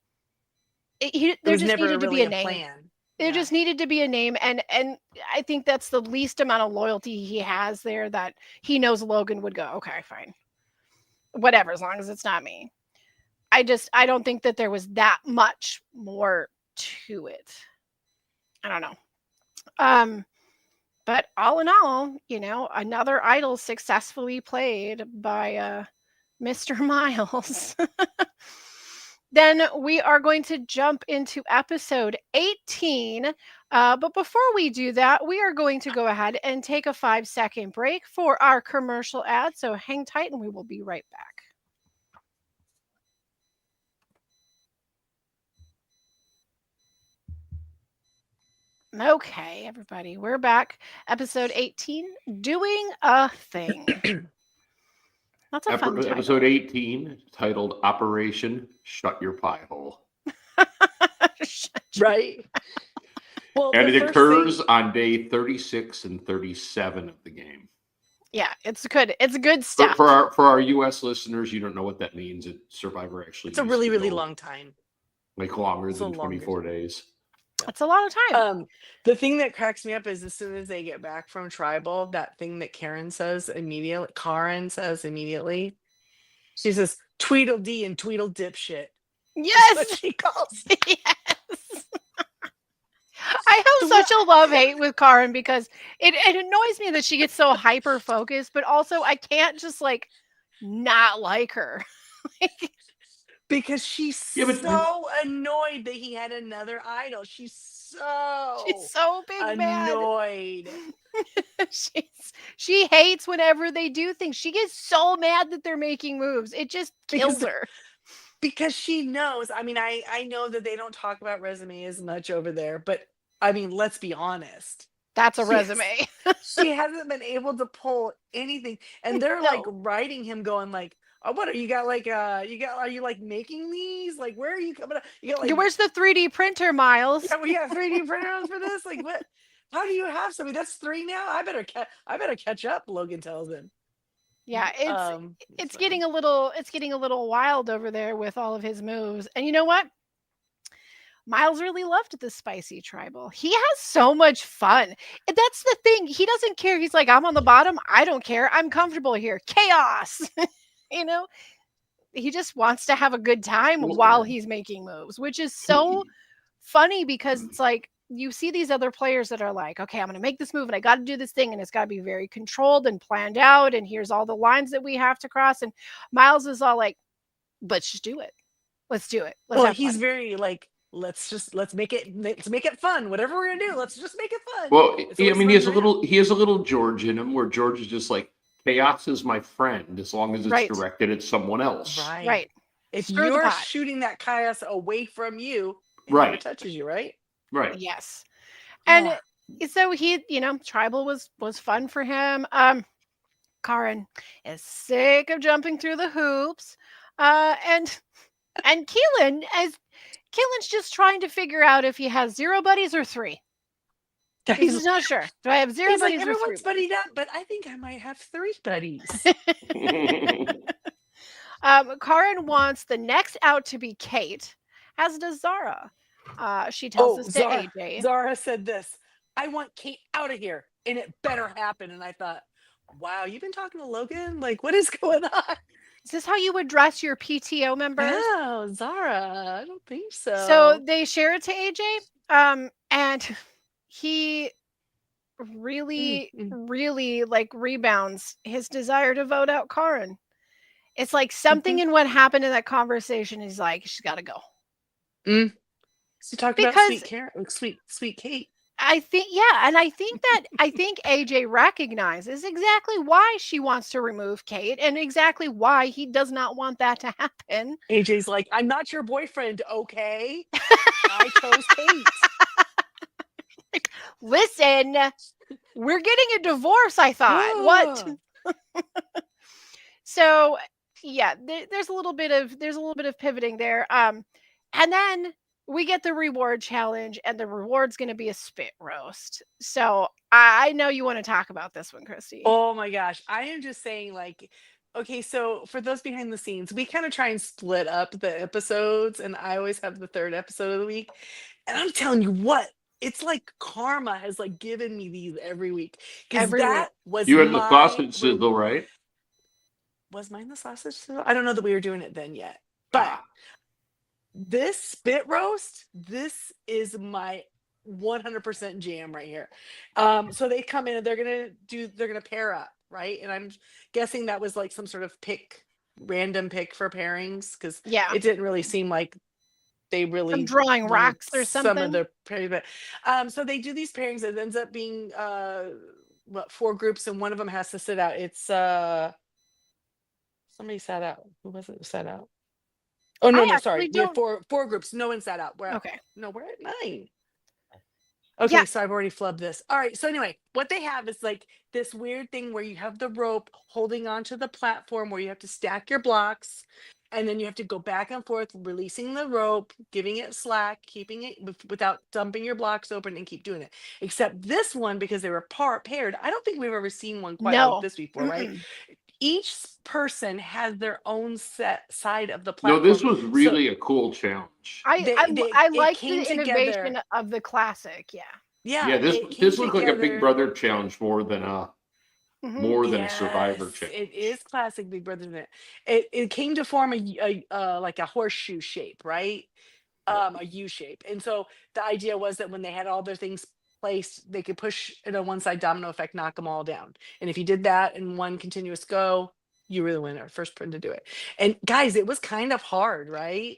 It There was just never needed to be really a a name. plan. There Yeah. just needed to be a name, and I think that's the least amount of loyalty he has there. That he knows Logan would go, okay, fine, whatever, as long as it's not me. I don't think that there was that much more to it. I don't know. Um, but all in all, another idol successfully played by Mr. Miles. Then we are going to jump into episode 18. But before we do that, we are going to go ahead and take a 5-second break for our commercial ad. So hang tight and we will be right back. Okay, everybody, we're back. Episode 18, Doing a Thing. That's a fun title. Episode 18, titled Operation Shut Your Pie Hole. Right. Well, And the it first occurs thing, on day 36 and 37 of the game. Yeah, it's good. It's good stuff. For our U.S. listeners, you don't know what that means. Survivor actually it's a used really, to really go, long time. like longer It's a than longer 24 time. days. That's a lot of time. The thing that cracks me up is as soon as they get back from tribal, that thing that Karen says immediately, she says Tweedledee and Tweedle dipshit. That's what Yes. she calls. Yes. I have such a love-hate with Karen because it annoys me that she gets so hyper focused, but also I can't just like not like her. Because she's Yeah, but so annoyed that he had another idol. She's so big mad. annoyed. She hates whenever they do things. She gets so mad that they're making moves. It just kills her. Because she knows. I mean, I know that they don't talk about resume as much over there, but I mean, let's be honest. That's a resume. She hasn't been able to pull anything, and they're like writing him, going like, "Oh, what are you got? Like, are you like making these? Like, where are you coming up? You got like, where's the 3D printer, Miles? Yeah, we got 3D printers for this. Like, what? How do you have something? That's 3 now. I better catch up. Logan tells him. Yeah, it's getting a little wild over there with all of his moves. And you know what? Miles really loved the spicy tribal. He has so much fun. And that's the thing. He doesn't care. He's like, I'm on the bottom. I don't care. I'm comfortable here. Chaos. He just wants to have a good time while he's making moves, which is so funny because it's like you see these other players that are like, okay, I'm going to make this move and I got to do this thing and it's got to be very controlled and planned out. And here's all the lines that we have to cross. And Miles is all like, let's just do it. Let's do it. He's fun. Very like, let's make it fun. Whatever we're gonna do, let's just make it fun. Well, I mean, he has a little George in him, where George is just like, chaos is my friend as long as it's directed at someone else. Right. If you're shooting that chaos away from you, it never touches you, right? Right. Yes. And so he, tribal was fun for him. Karen is sick of jumping through the hoops. And Keelan's just trying to figure out if he has 0 buddies or 3. He's not sure. Do I have 0 buddies? Like, everyone's buddied up, but I think I might have 3 buddies. Karen wants the next out to be Kate, as does Zara. She tells us to AJ. Zara said this: I want Kate out of here, and it better happen. And I thought, wow, you've been talking to Logan? Like, what is going on? Is this how you address your PTO members? No, Zara, I don't think so. So they share it to AJ, and he really, really like rebounds his desire to vote out Karen. It's like something in what happened in that conversation is like, she's got to go. So talk about sweet Karen, sweet Kate. I think, and I think AJ recognizes exactly why she wants to remove Kate and exactly why he does not want that to happen. AJ's like, I'm not your boyfriend, okay? I chose Kate. Listen, we're getting a divorce, I thought. What? So, yeah, there's a little bit of pivoting there. And then we get the reward challenge, and the reward's going to be a spit roast. So I know you want to talk about this one, Christy. Oh my gosh. I am just saying, like, Okay, so for those behind the scenes, we kind of try and split up the episodes, and I always have the third episode of the week. And I'm telling you what, it's like karma has like given me these every week because Every week. that was You had the my sausage sizzle, right? was mine the sausage sizzle? I don't know that we were doing it then yet, but Ah, this spit roast, this is my 100% jam right here. So they come in and they're gonna pair up, right? And I'm guessing that was like some sort of random pick for pairings because Yeah. it didn't really seem like they Some really drawing wanted rocks or some of something. the pairing. But so they do these pairings. It ends up being what, 4 groups, and one of them has to sit out. It's somebody sat out. Who was it who sat out? Oh no, I no, sorry. actually We have don't. four groups. No one sat out. Okay. We're at 9. Okay, Yeah. so I've already flubbed this. All right. So anyway, what they have is like this weird thing where you have the rope holding onto the platform where you have to stack your blocks, and then you have to go back and forth, releasing the rope, giving it slack, keeping it without dumping your blocks open, and keep doing it. Except this one, because they were paired, I don't think we've ever seen one quite like No. this before, right? Mm-mm. Each person has their own set side of the no, this platform. was So really a cool challenge. I it like came the together. innovation of the classic. Yeah. Yeah, Yeah, this it came this looked like a Big together. Brother challenge more than a Survivor Yes, challenge. it is classic Big Brother. It came to form like a horseshoe shape, right? A U shape. And so the idea was that when they had all their things placed, they could push in a one side domino effect, knock them all down. And if you did that in one continuous go, you were the winner, first person to do it. And guys, it was kind of hard, right?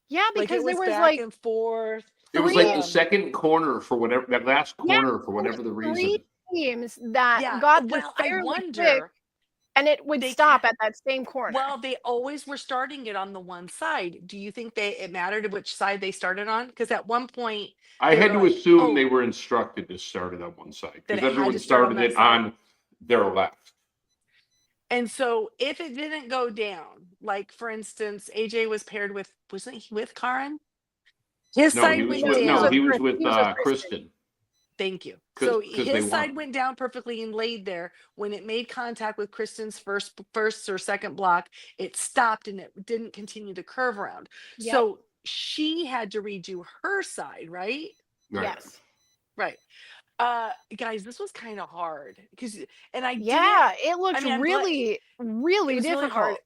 Yeah, Like it because there was was back like and forth. It was like the 3 second corner for whatever that last yeah, corner for there was whatever the 3 reason. teams that Yeah. got there Well, I fairly quick, wonder and it would they stop kept at that same corner. well, they always were starting it on the one side. Do you think it mattered which side they started on? Because at one point I they had were to like, assume they oh, were instructed to start it on one side that because it had everyone to start on started that it side. on their left. And so if it didn't go down, like for instance, AJ was paired with, wasn't he with Karen? His No, he side was went No, with he was with he down. was Chris. with He was with Kristen. Kristen Thank you. because So they his side won. went down perfectly and laid there. When it made contact with Kristen's first or second block, it stopped and it didn't continue to curve around. Yep. So she had to redo her side, right? Right. Yes. Right. Guys, this was kind of hard because, and I didn't. Yeah, it looked I mean, I'm glad really, it really was really hard. difficult.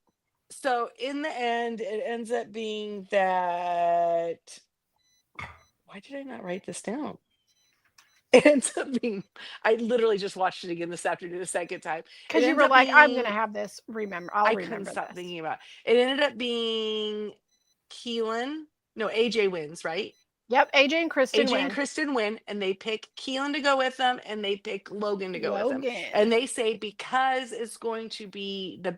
So in the end, it ends up being that. Why did I not write this down? It ends up being. I literally just watched it again this afternoon a second time. It Because you ends were up like, I'm gonna being. have this. I'll I couldn't remember stop this. thinking about it. It ended up being Keelan. No, AJ wins, right? Yep, AJ and Kristen AJ and win. Kristen win, and they pick Keelan to go with them, and they pick Logan to go with them. Logan. And they say because it's going to be the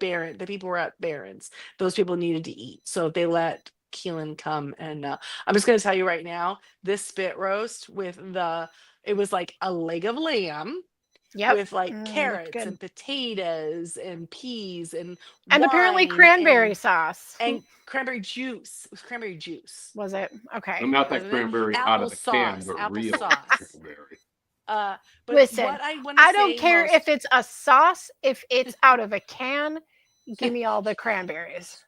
people were at Barron's, those people needed to eat, so they let Keelan come. And I'm just going to tell you right now, this spit roast it was like a leg of lamb. Yep. With like looked carrots good. and potatoes and peas and apparently wine cranberry sauce. and cranberry juice. It was cranberry juice. Was it? Okay. I'm not that Wasn't it? cranberry out of the can, Applesauce, but real applesauce. cranberry. But Listen, what I want to I don't say care most, if it's a sauce, if it's out of a can, give me all the cranberries.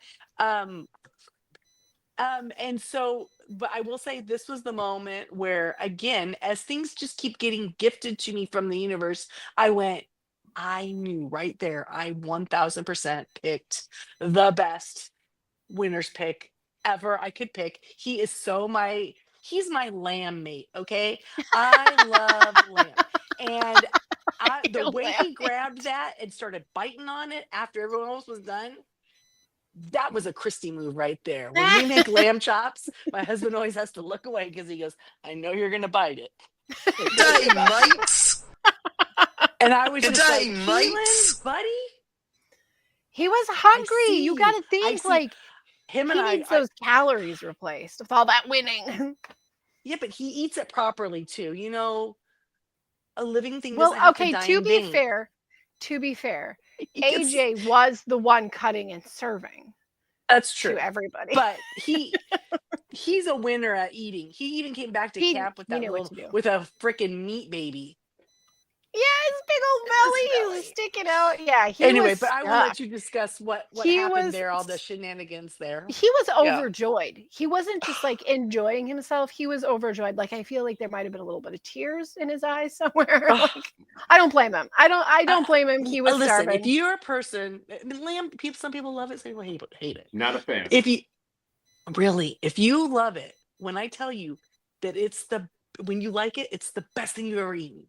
And so, but I will say this was the moment where, again, as things just keep getting gifted to me from the universe, I knew right there, I 1000% picked the best winner's pick ever I could pick. He's my lamb mate. Okay. I love lamb. And the way he grabbed that and started biting on it after everyone else was done, that was a Christy move right there. When we make lamb chops, my husband always has to look away because he goes, I know you're going to bite it. Good day, mates. And I was Good just day, like, mates. Keelan, buddy. He was hungry. You got to think like him he and needs those calories replaced with all that winning. Yeah, but he eats it properly too. You know, a living thing Well, doesn't have okay, to die to in be vain. fair, He gets- AJ was the one cutting and serving That's true. to everybody. But he's a winner at eating. He even came back to camp with he that knew what little to do. with a freaking meat baby. his big old belly was sticking out. Yeah, he Anyway, was but I will stuck. let you discuss what He happened was there, all the shenanigans there. he was Yeah. overjoyed. He wasn't just like enjoying himself. He was overjoyed. Like I feel like there might have been a little bit of tears in his eyes somewhere. Ugh. Like I don't blame him. I don't blame him. He was Listen, if starving. you're a person, I mean, lamb, some people love it, some people hate it. Not a fan. If you love it, when I tell you that when you like it, it's the best thing you've ever eaten.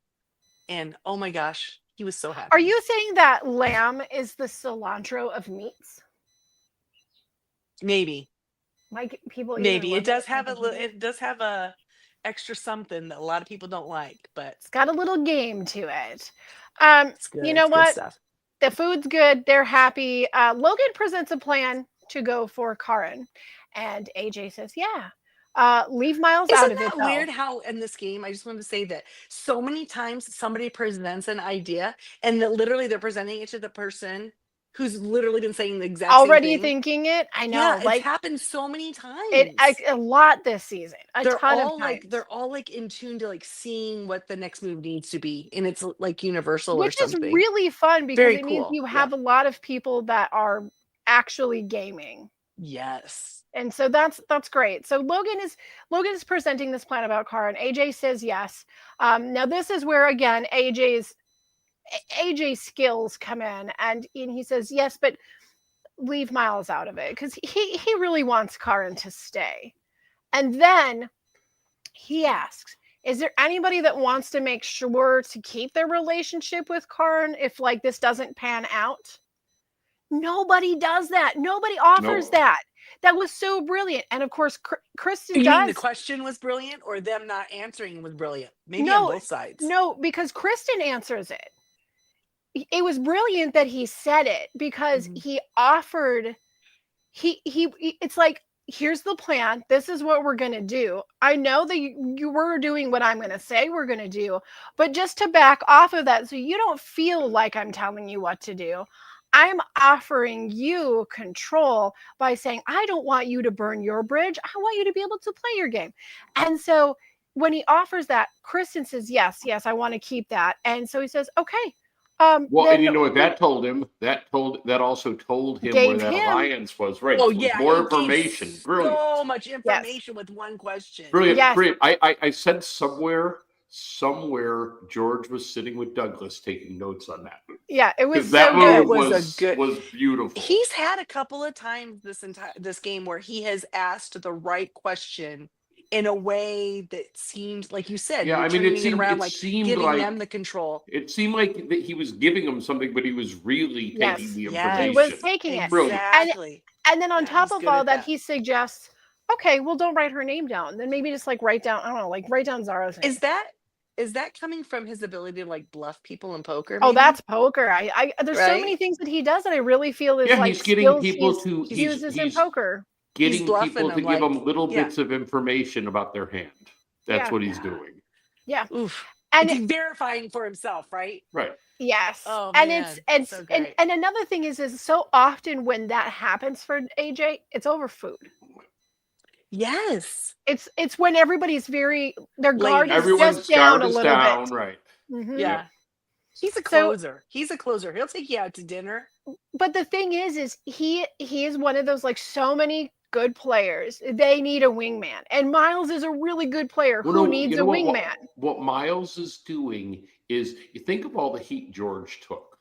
And oh my gosh, he was so happy. Are you saying that lamb is the cilantro of meats? Maybe Like people either maybe love it does or have a hate little, it? it does have a extra something that a lot of people don't like, but It's got a little game to it. it's good. You know It's good what? stuff. The food's good. They're happy. Logan presents a plan to go for Karin, and AJ says, "Yeah, leave Miles out Isn't of it, that though." weird how in this game, I just wanted to say that so many times somebody presents an idea and that literally they're presenting it to the person who's literally been saying the exact Already same thing. thinking it. I know. Yeah, it's Like happened so many it times. a lot this season. A They're ton of all times. like in tune to like seeing what the next move needs to be, and it's like universal or Which is something. really fun because Very it means cool. you Yeah. have a lot of people that are actually gaming. Yes. And so that's great. So Logan is presenting this plan about Karin. AJ says yes. Now this is where again AJ's skills come in, and he says yes, but leave Miles out of it because he really wants Karin to stay. And then he asks, is there anybody that wants to make sure to keep their relationship with Karin if like this doesn't pan out? Nobody does that. Nobody offers No. that. That was so brilliant. And of course, Kristen You mean the does. question was brilliant, or them not answering was brilliant? Maybe No, on both sides. No, because Kristen answers it. It was brilliant that he said it because Mhm. he offered. He. It's like, here's the plan. This is what we're gonna do. I know that you were doing what I'm gonna say we're gonna do, but just to back off of that, so you don't feel like I'm telling you what to do. I'm offering you control by saying, I don't want you to burn your bridge. I want you to be able to play your game. And so when he offers that, Kristen says, yes, I want to keep that. And so he says, okay. Well, then and you know what that told him? That also told him where gave that him, alliance was. Right. Oh It was yeah, more it gave information. Brilliant. so much yes, information with one question. Brilliant. yes, Brilliant. I said somewhere George was sitting with Douglas taking notes on that. yeah, it was Because that so move good. was beautiful. He's had a couple of times this game where he has asked the right question in a way that seemed, like you said, Yeah, you're I mean, turning it around, like giving like them the control. it seemed like that he was giving them something, but he was really taking Yes, the he information. was taking it. Brilliant. Exactly. And then on Yeah, top he's of good all at that, that. he suggests, okay, well, don't write her name down. Then maybe just like write down, I don't know, like write down Zara's name. Is that coming from his ability to like bluff people in poker? Oh, Maybe? that's poker. I there's so Right? many things that he does that I really feel is Yeah, like he's getting skills people he to uses in he's poker. getting bluffing people to them, give like, him little yeah. bits of information about their hand. That's Yeah. what he's doing. Yeah. Oof. And He's verifying for himself, right? Right. yes. Oh And man, it's so and, great. and another thing is so often when that happens for AJ, it's over food. Yes. It's when everybody's their guard Ladies. is Everyone's just down guard a is little down, bit. right. Mhm. Yeah. Yep. He's a So- closer. He's a closer. He'll take you out to dinner. But the thing is he is one of those, like, so many good players, they need a wingman, and Miles is a really good player. Well, Who no, needs you a know wingman? what Miles is doing is you think of all the heat George took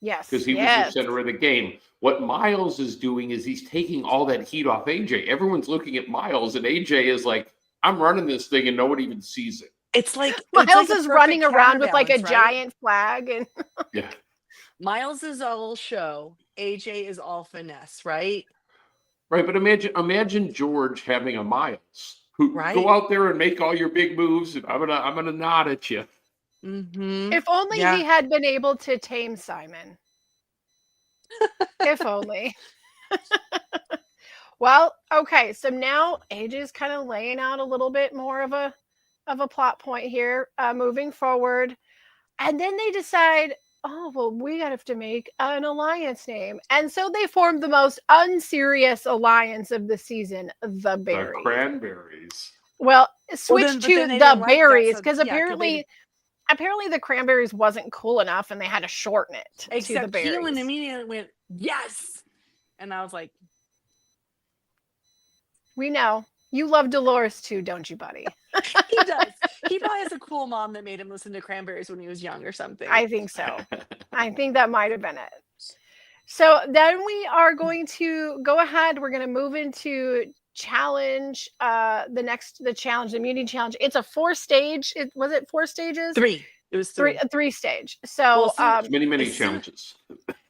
Yes, because he was the center of the game. What Miles is doing is he's taking all that heat off AJ. Everyone's looking at Miles, and AJ is like, I'm running this thing, and no one even sees it. It's like Miles a is running perfect around with like a counterbalance, right? giant flag, and Yeah. Miles is all show. AJ is all finesse, right? Right, but imagine George having a Miles who Right? go out there and make all your big moves, and I'm gonna nod at you. Mm-hmm. if only Yeah. he had been able to tame Simon. If only. Well, okay, so now AJ's kind of laying out a little bit more of a plot point here, moving forward, and then they decide, oh well, we have to make an alliance name, and so they formed the most unserious alliance of the season, the The Berries. Cranberries. Well, Well, switch then- but to then they the didn't like that, berries so- because yeah, 'cause they apparently apparently the cranberries wasn't cool enough and they had to shorten it to the Except berries. Keelan immediately went, yes. And I was like, We know. You love Dolores too, don't you, buddy? he does. He probably has a cool mom that made him listen to cranberries when he was young or something. I think so. I think that might have been it. So then we are going to go ahead. We're going to move into challenge. The challenge, the immunity challenge. It's a 4-stage. Was it 4 stages? 3. It was 3. A 3-stage. So Well, many as soon- challenges.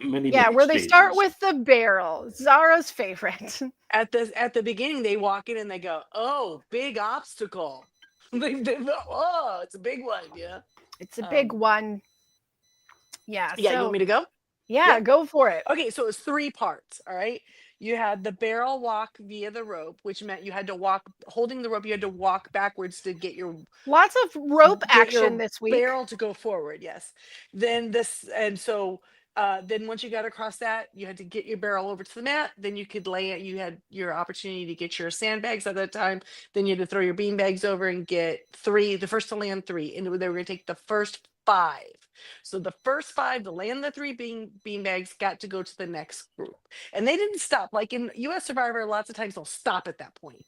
Many where they start stages. with the barrel, Zara's favorite. at the beginning, they walk in and they go, "Oh, big obstacle." Oh, it's a big one, yeah. It's a big one. Yeah. Yeah, so, you want me to go? Yeah, go for it. Okay, so it's 3 parts. All right. You had the barrel walk via the rope, which meant you had to walk holding the rope. You had to walk backwards to get your Lots of rope get your action this week. barrel to go forward. Yes. Then then once you got across that, you had to get your barrel over to the mat. Then you could lay it. You had your opportunity to get your sandbags at that time. Then you had to throw your bean bags over and get 3. The first to land 3, and they were going to take the first 5. So the first 5 to land the 3 bean bags got to go to the next group, and they didn't stop. Like in U.S. Survivor, lots of times they'll stop at that point,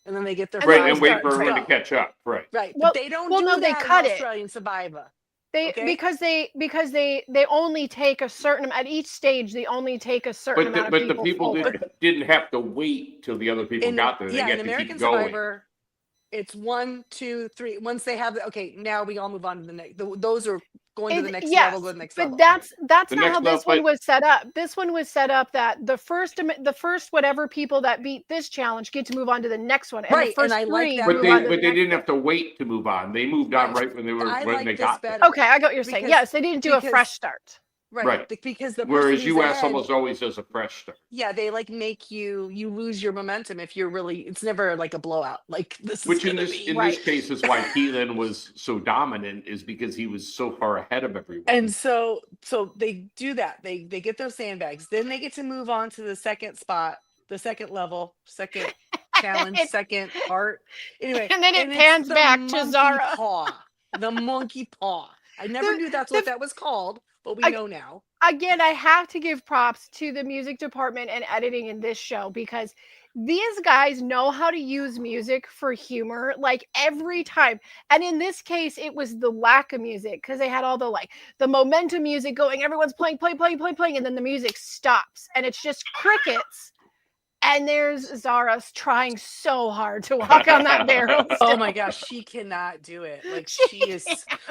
and then they get their Right, five and wait stars for everyone to go. catch up. Right. Right, Well- but they don't well, do no, they that cut in it. Australian Survivor. They Okay. because they only take a certain at each stage. They only take a certain amount But of the people people forward. didn't have to wait till the other people got there. They in get to American keep going. Survivor, it's 1, 2, 3. Once they have okay, now we all move on to the next. Those are going to the next level, go to the next level. But that's The not next how level, this one but- was set up. This one was set up that the first whatever people that beat this challenge get to move on to the next one, and Right, the first and I like 3 that move But on to they the next didn't one. have to wait to move on. They moved on Right. right when I when like they this got there. better. Okay, I got what you're saying. Because- Yes, they didn't do a because- fresh start. Right. Because the person Whereas who's US ahead, almost always does a fresh start. yeah, they like make you lose your momentum if you're really. It's never like a blowout. Like this is Which in gonna this be. in Right. this case is why Keelan was so dominant, is because he was so far ahead of everyone. And so they do that. They get those sandbags. Then they get to move on to the second spot, the second level, second challenge, second part. Anyway, And then it it's pans the back to monkey Zara. Paw. The monkey paw. I never The- knew that's the- what that was called, but we I- know now. Again, I have to give props to the music department and editing in this show because these guys know how to use music for humor like every time. And in this case, it was the lack of music because they had all the momentum music going. Everyone's playing, and then the music stops and it's just crickets. And there's Zara trying so hard to walk on that barrel. Oh still. my gosh, she cannot do it. Like She she is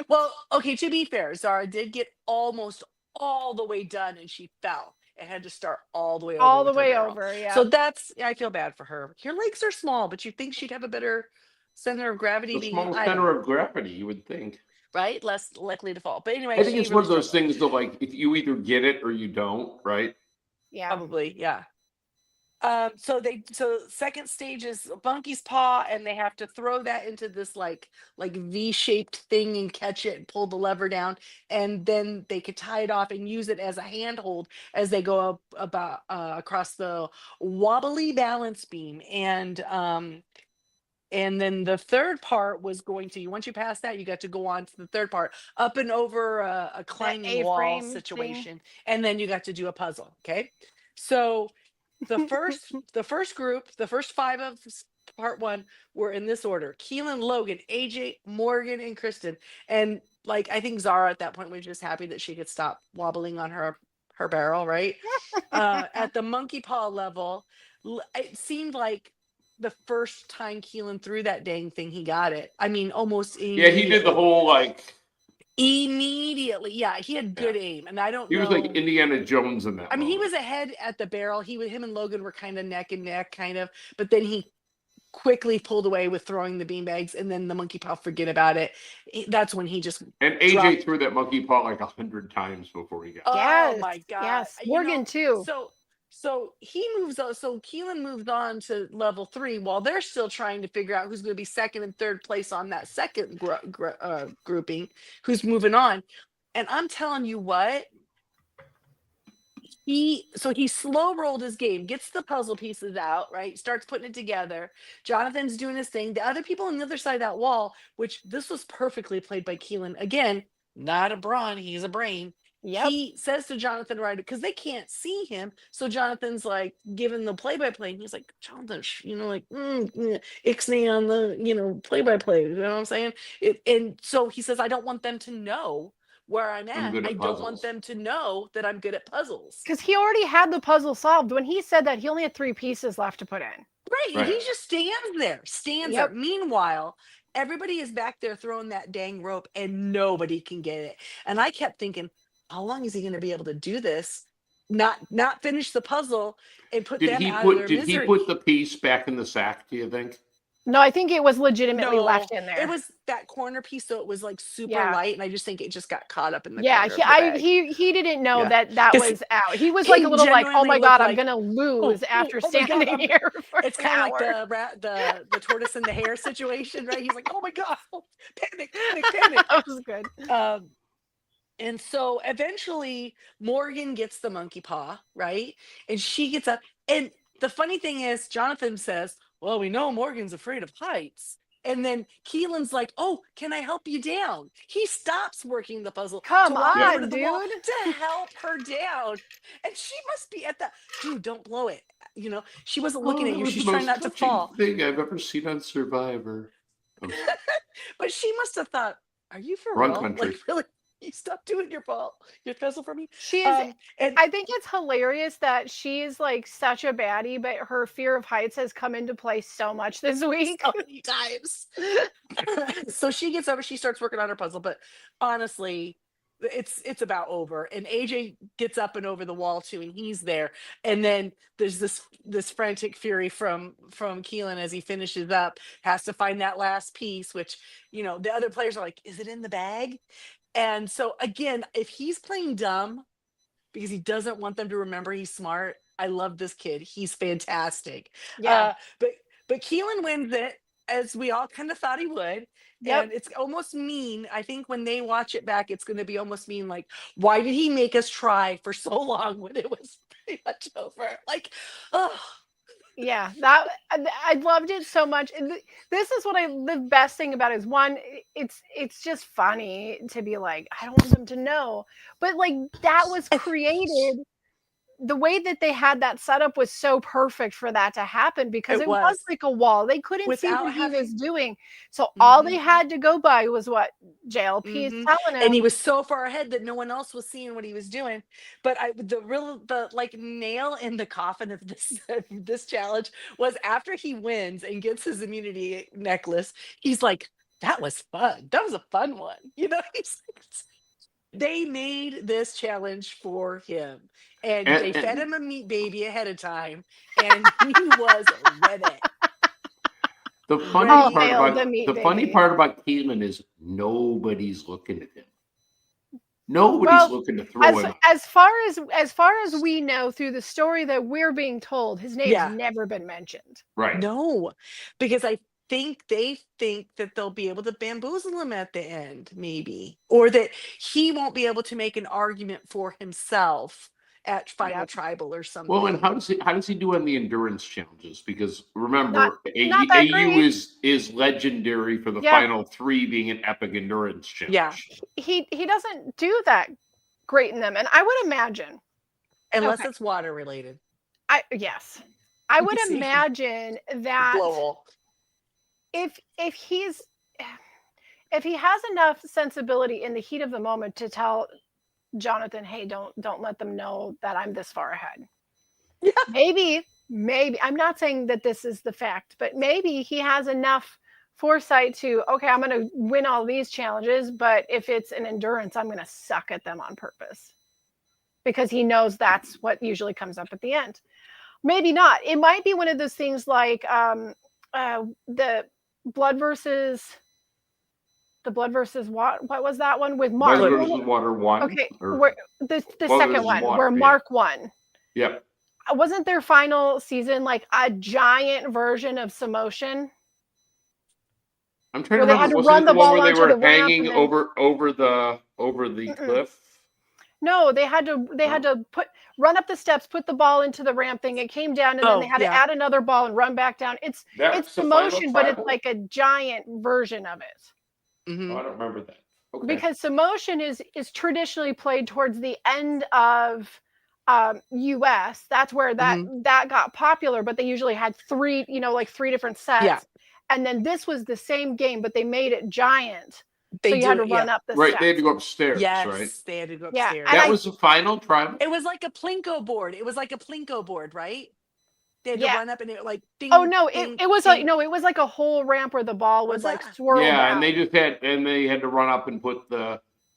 well, okay, to be fair, Zara did get almost all the way done and she fell and had to start all the way over. All the with her way barrel. over, yeah. So that's I feel bad for her. Her legs are small, but you think she'd have a better center of gravity The being small I don't center know, of gravity, you would think. right? Less likely to fall. But anyway, I think she it's one really of those struggled. things that, like, if you either get it or you don't, right? Yeah. Probably, yeah. So second stage is Bunky's paw, and they have to throw that into this like V-shaped thing and catch it and pull the lever down, and then they could tie it off and use it as a handhold as they go up across the wobbly balance beam. And then the third part was going to once you pass that, you got to go on to the third part up and over a climbing wall A-frame thing. situation, and then you got to do a puzzle. Okay, so the first group, the first 5 of part 1 were in this order: Keelan, Logan, AJ, Morgan, and Kristen. And like I think Zara at that point was just happy that she could stop wobbling on her barrel, right? At the monkey paw level, it seemed like the first time Keelan threw that dang thing, he got it. I mean, almost Yeah, he did the whole immediately. Yeah, he had good aim, and I don't he know. was like Indiana Jones in that. I mean, he moment. was ahead at the barrel. Him and Logan were kind of neck and neck, kind of. But then he quickly pulled away with throwing the beanbags, and then the monkey paw, forget about it. That's when he just. And AJ dropped- threw that monkey paw like 100 times before he got. Oh Yes, my god! yes. You Morgan know, too. So he moves on. So Keelan moved on to level 3 while they're still trying to figure out who's going to be second and third place on that second grouping. Who's moving on? And I'm telling you what, he slow rolled his game, gets the puzzle pieces out, right? Starts putting it together. Jonathan's doing his thing. The other people on the other side of that wall, which this was perfectly played by Keelan. Again, not a Brawn, he's a brain. Yep. He says to Jonathan, right, because they can't see him. So Jonathan's like giving the play-by-play. And he's like, Jonathan, ixnay on the, play-by-play. You know what I'm saying? And so he says, I don't want them to know where I'm I'm at. good I at don't want puzzles. them to know that I'm good at puzzles. Because he already had the puzzle solved. When he said that, he only had 3 pieces left to put in. Right. He Right. just stands there. Yep. Meanwhile, everybody is back there throwing that dang rope and nobody can get it. And I kept thinking, how long is he going to be able to do this? Not finish the puzzle and put Did them he out of their put misery. the piece back in the sack, do you think? No, I think it was legitimately No, left in there. it was that corner piece, so it was like super Yeah. light, and I just think it just got caught up in the Yeah, corner of the bag. he didn't know Yeah. that 'Cause was out. He was he like a little like, oh genuinely my looked God, I'm like, gonna lose after oh my God, standing here for it's an kind of like hour. the tortoise and the hare situation, right? He's like, oh my God, panic. That was good. And so eventually Morgan gets the monkey paw, right? And she gets up. And the funny thing is, Jonathan says, well, we know Morgan's afraid of heights. And then Keelan's like, oh, can I help you down? He stops working the puzzle Come to walk on, over to the wall dude. to help her down. And she must be at the, dude, don't blow it. She wasn't looking Oh, at that you. was the She's trying most not to touching fall. thing I've ever seen on Survivor. But she must have thought, are you for Wrong real? country. Like, really? You stop doing your puzzle for me? She is And I think it's hilarious that she's like such a baddie, but her fear of heights has come into play so much this week. so many times. So she gets over, she starts working on her puzzle, but honestly, it's about over. And AJ gets up and over the wall too, and he's there. And then there's this frantic fury from Keelan as he finishes up, has to find that last piece, which the other players are like, is it in the bag? And so again, if he's playing dumb because he doesn't want them to remember he's smart, I love this kid. He's fantastic. Yeah. But Keelan wins it, as we all kind of thought he would. Yep. And it's almost mean. I think when they watch it back, it's going to be almost mean. Like, why did he make us try for so long when it was pretty much over? Like, oh, Yeah, I loved it so much. This is what the best thing about it is, one, it's just funny to be like, I don't want them to know, but like that was created. The way that they had that setup was so perfect for that to happen because it was was. like a wall. They couldn't see Without what he was having- doing. So all they Mhm. had to go by was what JLP is telling him. And he was so far ahead that no one else was seeing what he was doing. But the like nail in the coffin of this this challenge was after he wins and gets his immunity necklace. He's like, that was fun. That was a fun one. He's like, they made this challenge for him, and they fed him a meat baby ahead of time, and he was ready. The funny part baby. about Keelan is nobody's looking at him. Nobody's looking to throw him. As far as we know through the story that we're being told, his name's never been mentioned. Right. No, because I think they think that they'll be able to bamboozle him at the end, maybe, or that he won't be able to make an argument for himself at Final Tribal or something. Well, and how does he do on the endurance challenges? Because remember, not that AU great. is legendary for the final 3 being an epic endurance challenge. Yeah, he doesn't do that great in them, and I would imagine, unless it's water related. I would imagine that if he has enough sensibility in the heat of the moment to tell Jonathan, hey, don't let them know that I'm this far ahead. Yeah. Maybe I'm not saying that this is the fact, but maybe he has enough foresight to, okay, I'm going to win all these challenges, but if it's an endurance, I'm going to suck at them on purpose because he knows that's what usually comes up at the end. Maybe not. It might be one of those things like the blood versus what was that one with Mark? Blood versus Water 1. Okay, the second one Water, where Mark won. Yep. Wasn't their final season like a giant version of Samotion? I'm trying to remember. Was it the one where they were hanging over the cliff? No, they had to run up the steps, put the ball into the ramp thing. It came down, and then they had to add another ball and run back down. It's That's the final Samotion, but it's tribal? like a giant version of it. Mhm. Oh, I don't remember that. Okay. Because Samotion is traditionally played towards the end of US. That's where that got popular, but they usually had three different sets. Yeah. And then this was the same game, but they made it giant. They so you had to run up the Right, steps. they had to go upstairs, Yes, right? they had to go Yeah, upstairs. and That was the final tribal? It was like a plinko board. Right? They had to run up and it like ding. Oh no, ding, it was ding. it was like a whole ramp where the ball was like swirled Yeah, down. and they had to run up and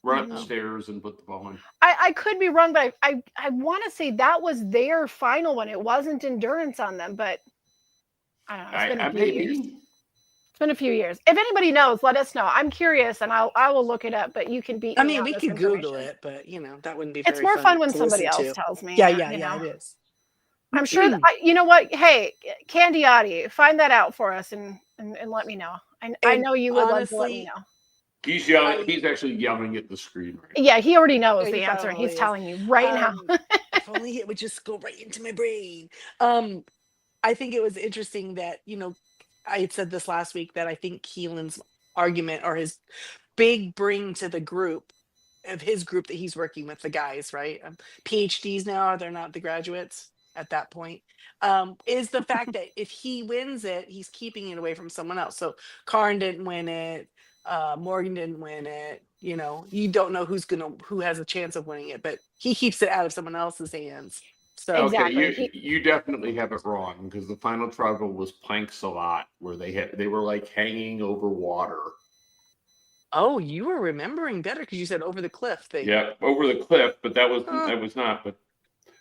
run upstairs and put the ball in. I could be wrong, but I want to say that was their final one. It wasn't endurance on them, but I don't know. It's been a few years. It's been a few years. If anybody knows, let us know. I'm curious, and I will look it up. But you can beat. I mean, we could Google it, but that wouldn't be. It's very more fun when to somebody listen else to. tells me. Yeah, it is. I'm sure. You know what? Hey, Candiotti, find that out for us and let me know. I know you would love to let me know. He's yelling. He's actually yelling at the screen right now. Yeah, he already knows He the answer, and he's probably is. telling you right now. If only it would just go right into my brain. I think it was interesting that I had said this last week that I think Keelan's argument or his big bring to the group of his group that he's working with, the guys, right? PhDs now, they're not the graduates at that point. Is the fact that if he wins it, he's keeping it away from someone else. So Karn didn't win it. Morgan didn't win it. You don't know who has a chance of winning it, but he keeps it out of someone else's hands. So Exactly. Okay, you definitely have it wrong because the final tribal was Planks a lot, where they were like hanging over water. Oh, you were remembering better because you said over the cliff thing. Yeah, over the cliff, but that was not. But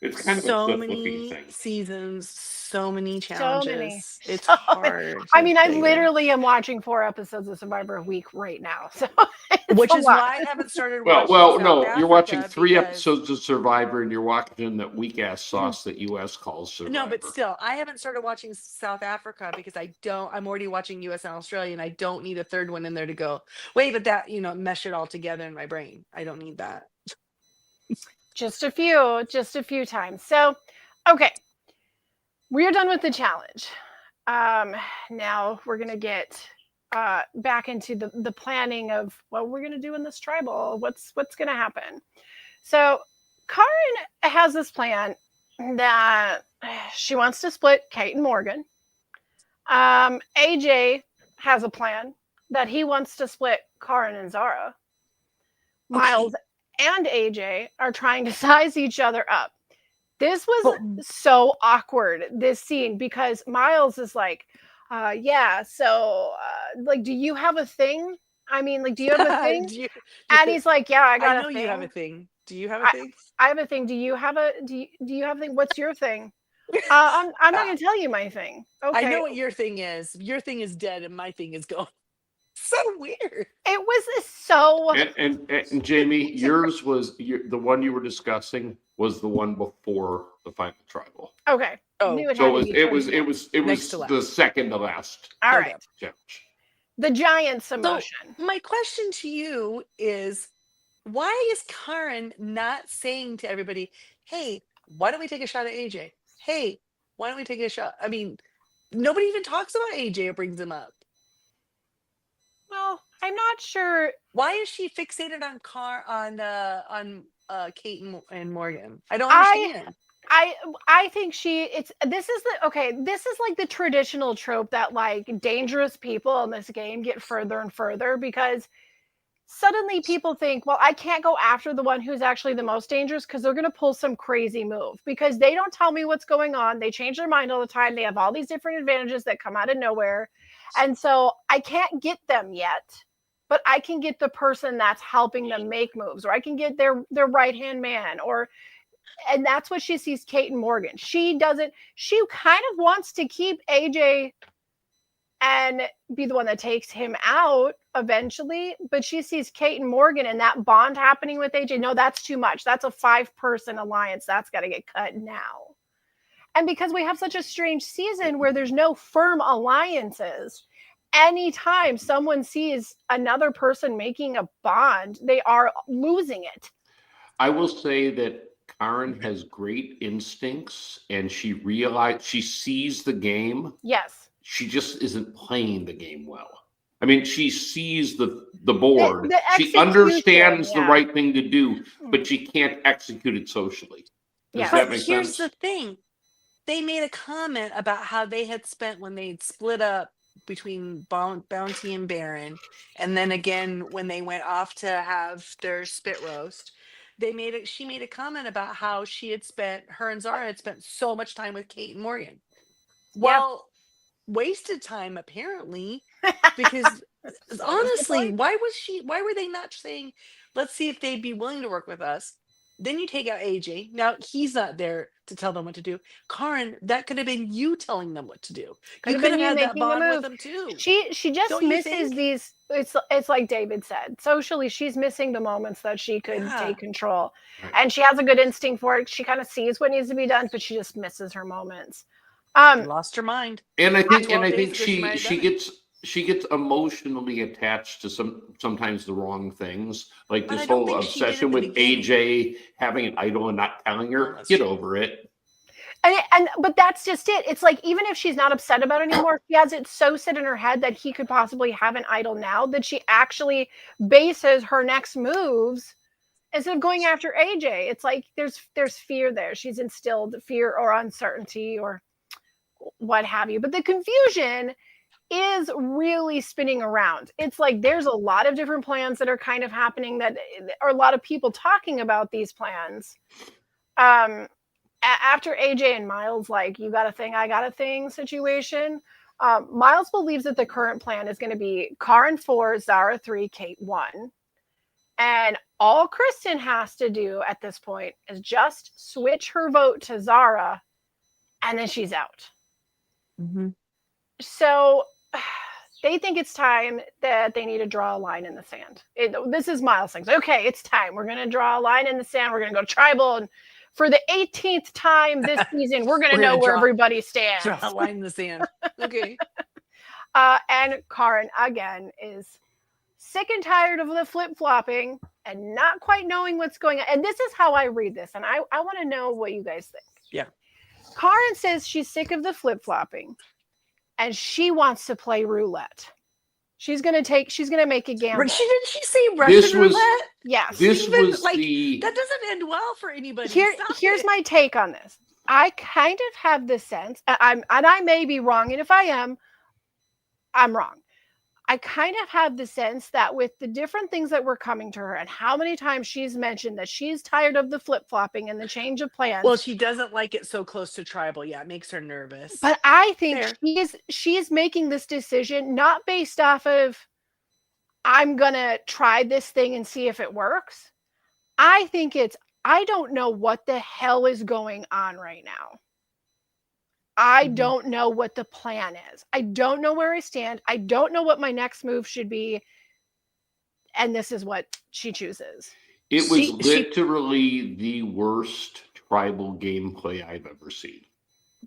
it's kind of a cliff-looking thing. Seasons, so many So challenges. many. It's So hard. I mean, I figure. literally am watching 4 episodes of Survivor a week right now. So Which is lot. why I haven't started Well, watching. no, South you're watching Africa 3 because- episodes of Survivor, and you're watching that weak ass sauce that US calls Survivor. No, but still, I haven't started watching South Africa because I'm already watching US and Australia, and I don't need a third one in there to go, wait, but that, mesh it all together in my brain. I don't need that. Just a few times. So, okay. We're done with the challenge. Now we're going to get back into the planning of what we're going to do in this tribal. What's going to happen? So, Karen has this plan that she wants to split Kate and Morgan. AJ has a plan that he wants to split Karen and Zara. Miles and AJ are trying to size each other up. This was so awkward, this scene, because Miles is like, do you have a thing? I mean, like, do you have a thing? And he's like, yeah, I got a thing. I know you have a thing. Do you have a thing? I have a thing. Do you have a thing? What's your thing? I'm not going to tell you my thing. Okay. I know what your thing is. Your thing is dead and my thing is gone. So weird. It was so. And Jamie, yours was the one you were discussing was the one before the final tribal. Okay. So it was the second to last. All right. Challenge. The giant Samotion. So my question to you is, why is Karen not saying to everybody, hey, why don't we take a shot at AJ? Hey, why don't we take a shot? I mean, nobody even talks about AJ or brings him up. Well, I'm not sure. Why is she fixated on Kate and Morgan? I don't understand. I think this is like the traditional trope that like dangerous people in this game get further and further because suddenly people think, well, I can't go after the one who's actually the most dangerous because they're going to pull some crazy move because they don't tell me what's going on. They change their mind all the time. They have all these different advantages that come out of nowhere. And so I can't get them yet, but I can get the person that's helping them make moves, or I can get their right-hand man, and that's what she sees Kate and Morgan. She kind of wants to keep AJ and be the one that takes him out eventually, but she sees Kate and Morgan and that bond happening with AJ. No, that's too much. That's a 5-person alliance. That's got to get cut now. And because we have such a strange season where there's no firm alliances, anytime someone sees another person making a bond, they are losing it. I will say that Karen has great instincts and she sees the game. Yes. She just isn't playing the game well. I mean, she sees the board. The She execution, understands the yeah. right thing to do, Mm. but she can't execute it socially. Does Yeah. that But make here's sense? the thing. They made a comment about how they had spent when they'd split up between Bounty and Baron, and then again when they went off to have their spit roast. She made a comment about how her and Zara had spent so much time with Kate and Morgan. Yeah. Well, wasted time apparently, because So honestly, point. why were they not saying, let's see if they'd be willing to work with us? Then you take out AJ. Now he's not there to tell them what to do. Karen, that could have been you telling them what to do. Could You have could been have you had that making the bond with move. them too. She just Don't you misses think? these. It's like David said. Socially, she's missing the moments that she could Yeah. take control, Right. and she has a good instinct for it. She kind of sees what needs to be done, but she just misses her moments. She lost her mind. And I think 12 days ago, she she might have done it. she gets emotionally attached to sometimes the wrong things, like But this I don't whole think she did obsession at the with beginning. AJ having an idol and not telling Oh, her. that's Get true. over it. But that's just it. It's like even if she's not upset about it anymore, she has it so set in her head that he could possibly have an idol now that she actually bases her next moves instead of going after AJ. It's like there's fear there. She's instilled fear or uncertainty or what have you. But the confusion is really spinning around. It's like there's a lot of different plans that are kind of happening that are a lot of people talking about these plans. After AJ and Miles, like, you got a thing, I got a thing situation, Miles believes that the current plan is going to be Karen 4, Zara 3, Kate 1. And all Kristen has to do at this point is just switch her vote to Zara, and then she's out. Mm-hmm. So they think it's time that they need to draw a line in the sand. This is Miles thinks, okay, it's time. We're going to draw a line in the sand. We're going to go tribal. And for the 18th time this season, we're going to know where everybody stands. Draw a line in the sand. Okay. And Karen, again, is sick and tired of the flip-flopping and not quite knowing what's going on. And this is how I read this. And I want to know what you guys think. Yeah. Karen says she's sick of the flip-flopping and she wants to play roulette. She's gonna make a gamble. Did she say Russian roulette? Yes. This was like, the that doesn't end well for anybody. Here's my take on this. I kind of have the sense, and I may be wrong, and if I am, I'm wrong. I kind of have the sense that with the different things that were coming to her and how many times she's mentioned that she's tired of the flip-flopping and the change of plans. Well, she doesn't like it so close to tribal. Yeah, it makes her nervous. But I think she is making this decision not based off of I'm going to try this thing and see if it works. I think I don't know what the hell is going on right now. I don't know what the plan is. I don't know where I stand. I don't know what my next move should be. And this is what she chooses. It was literally the worst tribal gameplay I've ever seen.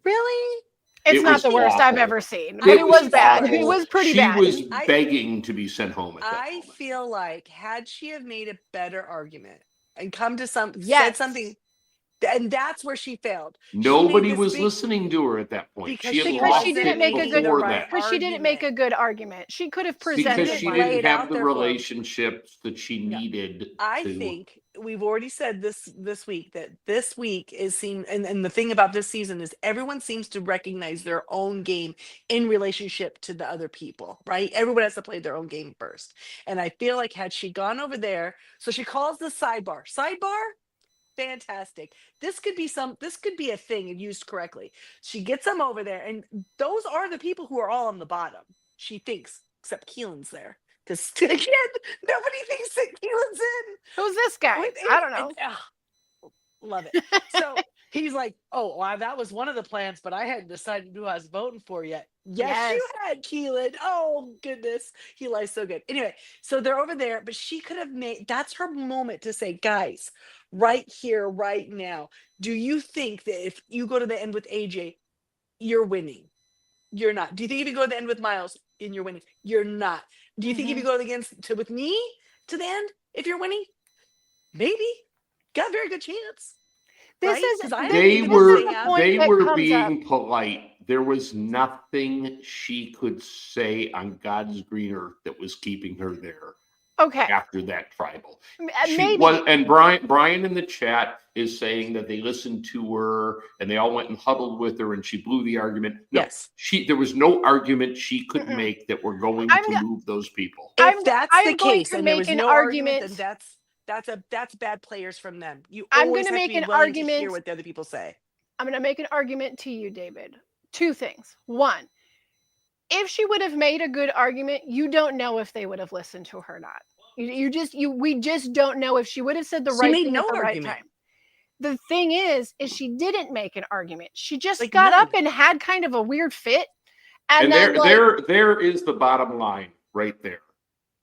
Really? It's not the worst I've ever seen. But it was bad. It was pretty bad. She was begging to be sent home at that moment. I feel like had she have made a better argument and come to said something, and that's where she failed. Nobody was listening to her at that point. Because she didn't make a good argument. She could have presented because she didn't have the relationships that she needed. I think we've already said this week that this week is seen, and the thing about this season is everyone seems to recognize their own game in relationship to the other people, right? Everyone has to play their own game first. And I feel like had she gone over there, so she calls the sidebar. Fantastic. This could be a thing and used correctly. She gets them over there, and those are the people who are all on the bottom. She thinks, except Keelan's there. Because again, nobody thinks that Keelan's in. Who's this guy? I don't know. Love it. So he's like, oh, wow, that was one of the plans, but I hadn't decided who I was voting for yet. Yes, you had, Keelan. Oh, goodness. He lies so good. Anyway, so they're over there, but she could have that's her moment to say, guys, right here, right now, do you think that if you go to the end with AJ, you're winning? You're not. Do you think if you go to the end with Miles and you're winning? You're not. Do you think if you go with me to the end, if you're winning? Maybe. got a very good chance. This Right? is 'Cause I this, haven't They even this said is were the have. point they that were comes up. being polite. There was nothing she could say on God's green earth that was keeping her there Okay, after that tribal. She maybe. was, and Brian in the chat is saying that they listened to her and they all went and huddled with her and she blew the argument. No, Yes. there was no argument she could Mm-mm. make that were going I'm to go- move those people. I'm If that's I the am going case to and there make was an no argument, argument. then that's bad players from them. You I'm always gonna have to make be an willing to hear argument. what the other people say. I'm going to make an argument to you, David. Two things. One, if she would have made a good argument, you don't know if they would have listened to her or not. We just don't know if she would have said the She right made thing no at the right argument. time. The thing is she didn't make an argument. She just Like, got none. up and had kind of a weird fit. And And then there is the bottom line right there.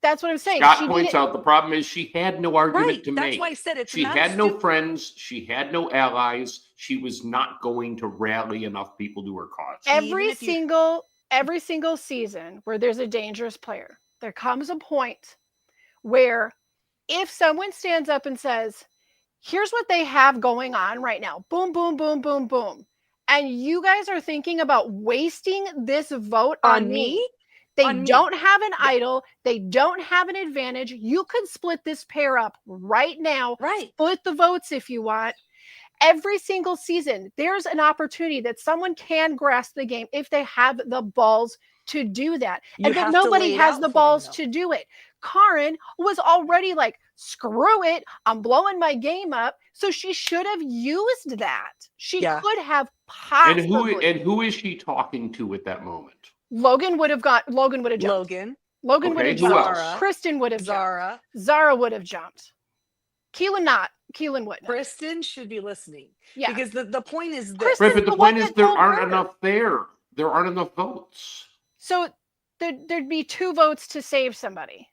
that's what I'm saying. Scott She points didn't. out the problem is she had no argument Right. to That's make. why I said it's She not had a no stu- friends. She had no allies. She was not going to rally enough people to her cause. every Even if you- single season where there's a dangerous player, there comes a point where if someone stands up and says, here's what they have going on right now, boom, boom, boom, boom, boom, and you guys are thinking about wasting this vote on me. They On me. don't have an Yeah. idol. They don't have an advantage. You could split this pair up right now. Right. Split the votes if you want. Every single season, there's an opportunity that someone can grasp the game if they have the balls to do that. You But have to nobody lay it has out the for 'em, balls though. to do it. Karen was already like, screw it, I'm blowing my game up. So she should have used that. She Yeah. could have And possibly. who is she talking to at that moment? Logan would have jumped. Logan, Logan would Okay, have who jumped. else? Kristen would have jumped. Zara. Zara would have jumped. Keelan wouldn't. Kristen should be listening. Yeah. Because the point is this. Kristen- Right, but the the one point is that there told aren't her. enough there. There aren't enough votes. So there'd be 2 votes to save somebody.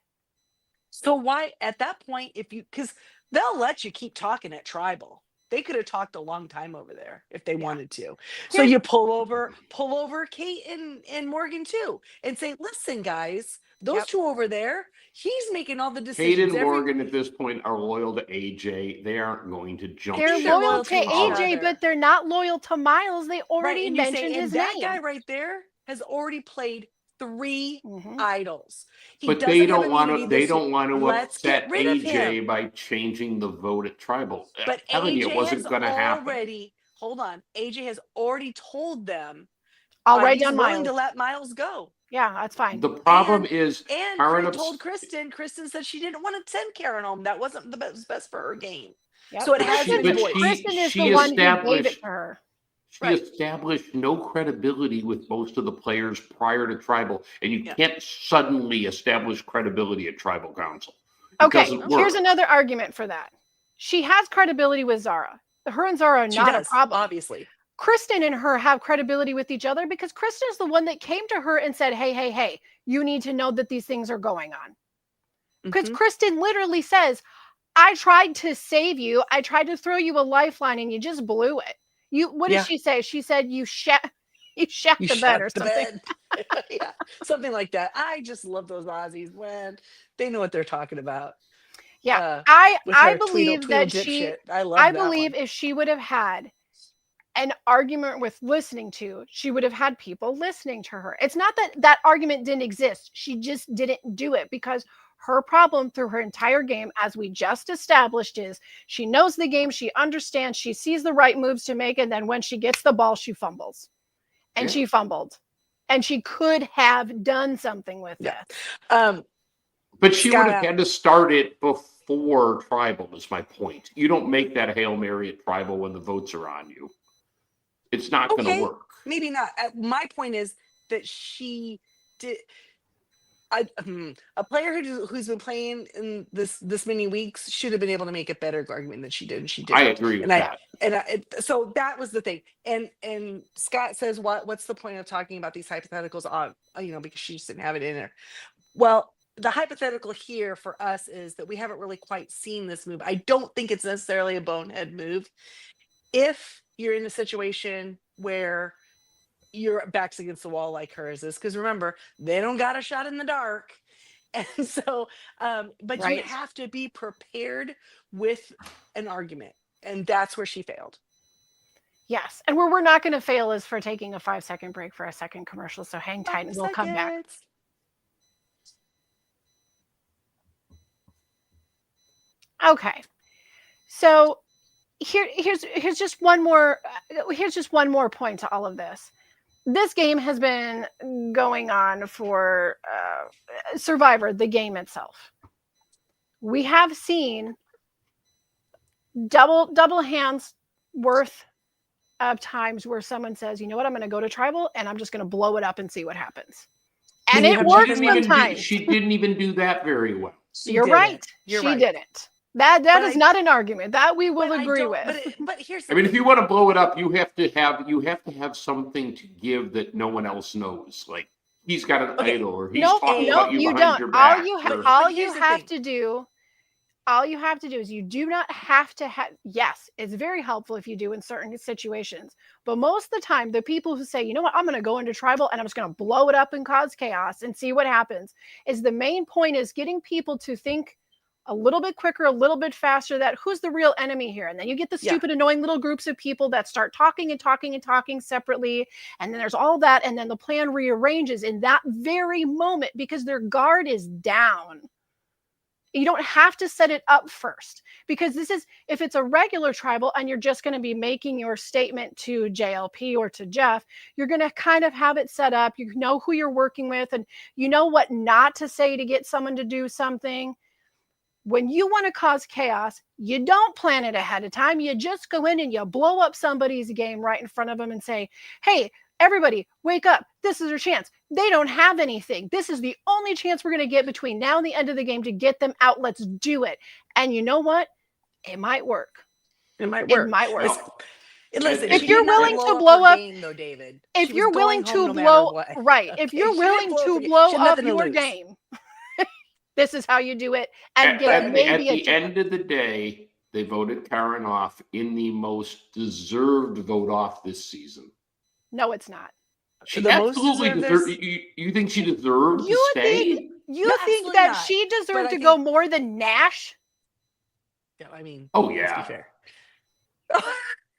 So why at that point, because they'll let you keep talking at tribal. They could have talked a long time over there if they wanted to. So Here's- you pull over Kate and Morgan too, and say, listen, guys, those Yep. 2 over there, he's making all the Kate decisions. and Morgan at this point are loyal to AJ. They aren't going to jump They're ship loyal loyal to to each AJ, other. but they're not loyal to Miles. They already and you mentioned say, his and that name. guy right there has already played 3 Mhm. idols. He But doesn't they have don't want immunity to. They this don't year. want to Let's get upset rid of AJ him. by changing the vote at tribal. But I'm telling you, AJ it wasn't has going to happen. already, hold on, AJ has already told them I'll write he's down willing Miles. to let Miles go. Yeah, that's fine. The problem And- is And Karen told Kristen said she didn't want to send Karen home. That wasn't the best for her game. Yep. So it But has she- been but voiced. Kristen is she the one who gave it established- to her. She Right. established no credibility with most of the players prior to tribal, and you Yeah. can't suddenly establish credibility at tribal council. It Okay, doesn't here's work. another argument for that. She has credibility with Zara. Her and Zara are She not does, a problem. obviously. Kristen and her have credibility with each other because Kristen is the one that came to her and said, hey, you need to know that these things are going on. Because Mhm. Kristen literally says, I tried to save you. I tried to throw you a lifeline and you just blew it. What did Yeah. she say? She said, you shat You the bed or shut the something. bed. Yeah, something like that. I just love those Aussies when they know what they're talking about. Yeah. With I her believe that dipshit. I love I that believe one. if she would have had an argument with listening to, she would have had people listening to her. It's not that that argument didn't exist. She just didn't do it because her problem through her entire game, as we just established, is she knows the game, she understands, she sees the right moves to make, and then when she gets the ball, she fumbles. And Yeah. she fumbled. And she could have done something with Yeah. this. But she Scott would have had to start it before tribal, is my point. You don't make that Hail Mary at tribal when the votes are on you. It's not going Okay. to work. Maybe not. My point is that she did. A player who's been playing in this many weeks should have been able to make a better argument than she did, and she did. I agree with that. So that was the thing. And Scott says, what's the point of talking about these hypotheticals on, because she just didn't have it in there. Well, the hypothetical here for us is that we haven't really quite seen this move. I don't think it's necessarily a bonehead move. If you're in a situation where your back's against the wall like hers is, because remember, they don't got a shot in the dark, And so, but you Right. have to be prepared with an argument. And that's where she failed. Yes. And where we're not going to fail is for taking a 5-second break for a second commercial. So hang tight 5 and we'll come back. seconds. Okay. So here's just one more point to all of this. This game has been going on for Survivor, the game itself. We have seen double hands worth of times where someone says, you know what, I'm going to go to tribal and I'm just going to blow it up and see what happens. And You it have works nothing even sometimes. She didn't even do that very well. You're right. You're she right. didn't. That But is I- not an argument. That we will But I agree don't- with. But here's the I mean, thing. if you want to blow it up, you have to have something to give that no one else knows. Like he's got an Okay. idol, or he's Nope, talking nope, about you you behind don't. your back. or- All But you here's the have thing. to do, all you have to do is you do not have to have. Yes, it's very helpful if you do in certain situations, but most of the time, the people who say, you know what, I'm going to go into tribal and I'm just going to blow it up and cause chaos and see what happens, is the main point is getting people to think a little bit quicker, a little bit faster, that who's the real enemy here? And then you get the Yeah. stupid, annoying little groups of people that start talking and talking and talking separately. And then there's all that. And then the plan rearranges in that very moment because their guard is down. You don't have to set it up first, because this is, if it's a regular tribal and you're just going to be making your statement to JLP or to Jeff, you're going to kind of have it set up. You know who you're working with and you know what not to say to get someone to do something. When you want to cause chaos, you don't plan it ahead of time. You just go in and you blow up somebody's game right in front of them and say, hey, everybody, wake up. This is your chance. They don't have anything. This is the only chance we're going to get between now and the end of the game to get them out. Let's do it. And you know what? It might work. It might work. It might work. Listen, If she you're did not willing to blow blow her up, game, though, David. if She was you're going willing home to no matter blow, what. right, if Okay, you're she didn't willing blow to her game. blow She had up nothing to your lose. game, this is how you do it. And get at maybe the end of the day, they voted Karen off in the most deserved vote off this season. No, it's not. She The most absolutely deserved deserved. You think she deserved to You stay? think you No, think absolutely that not. she But deserved I to go think- more than Nash? Yeah, I mean, Oh, let's yeah. be fair.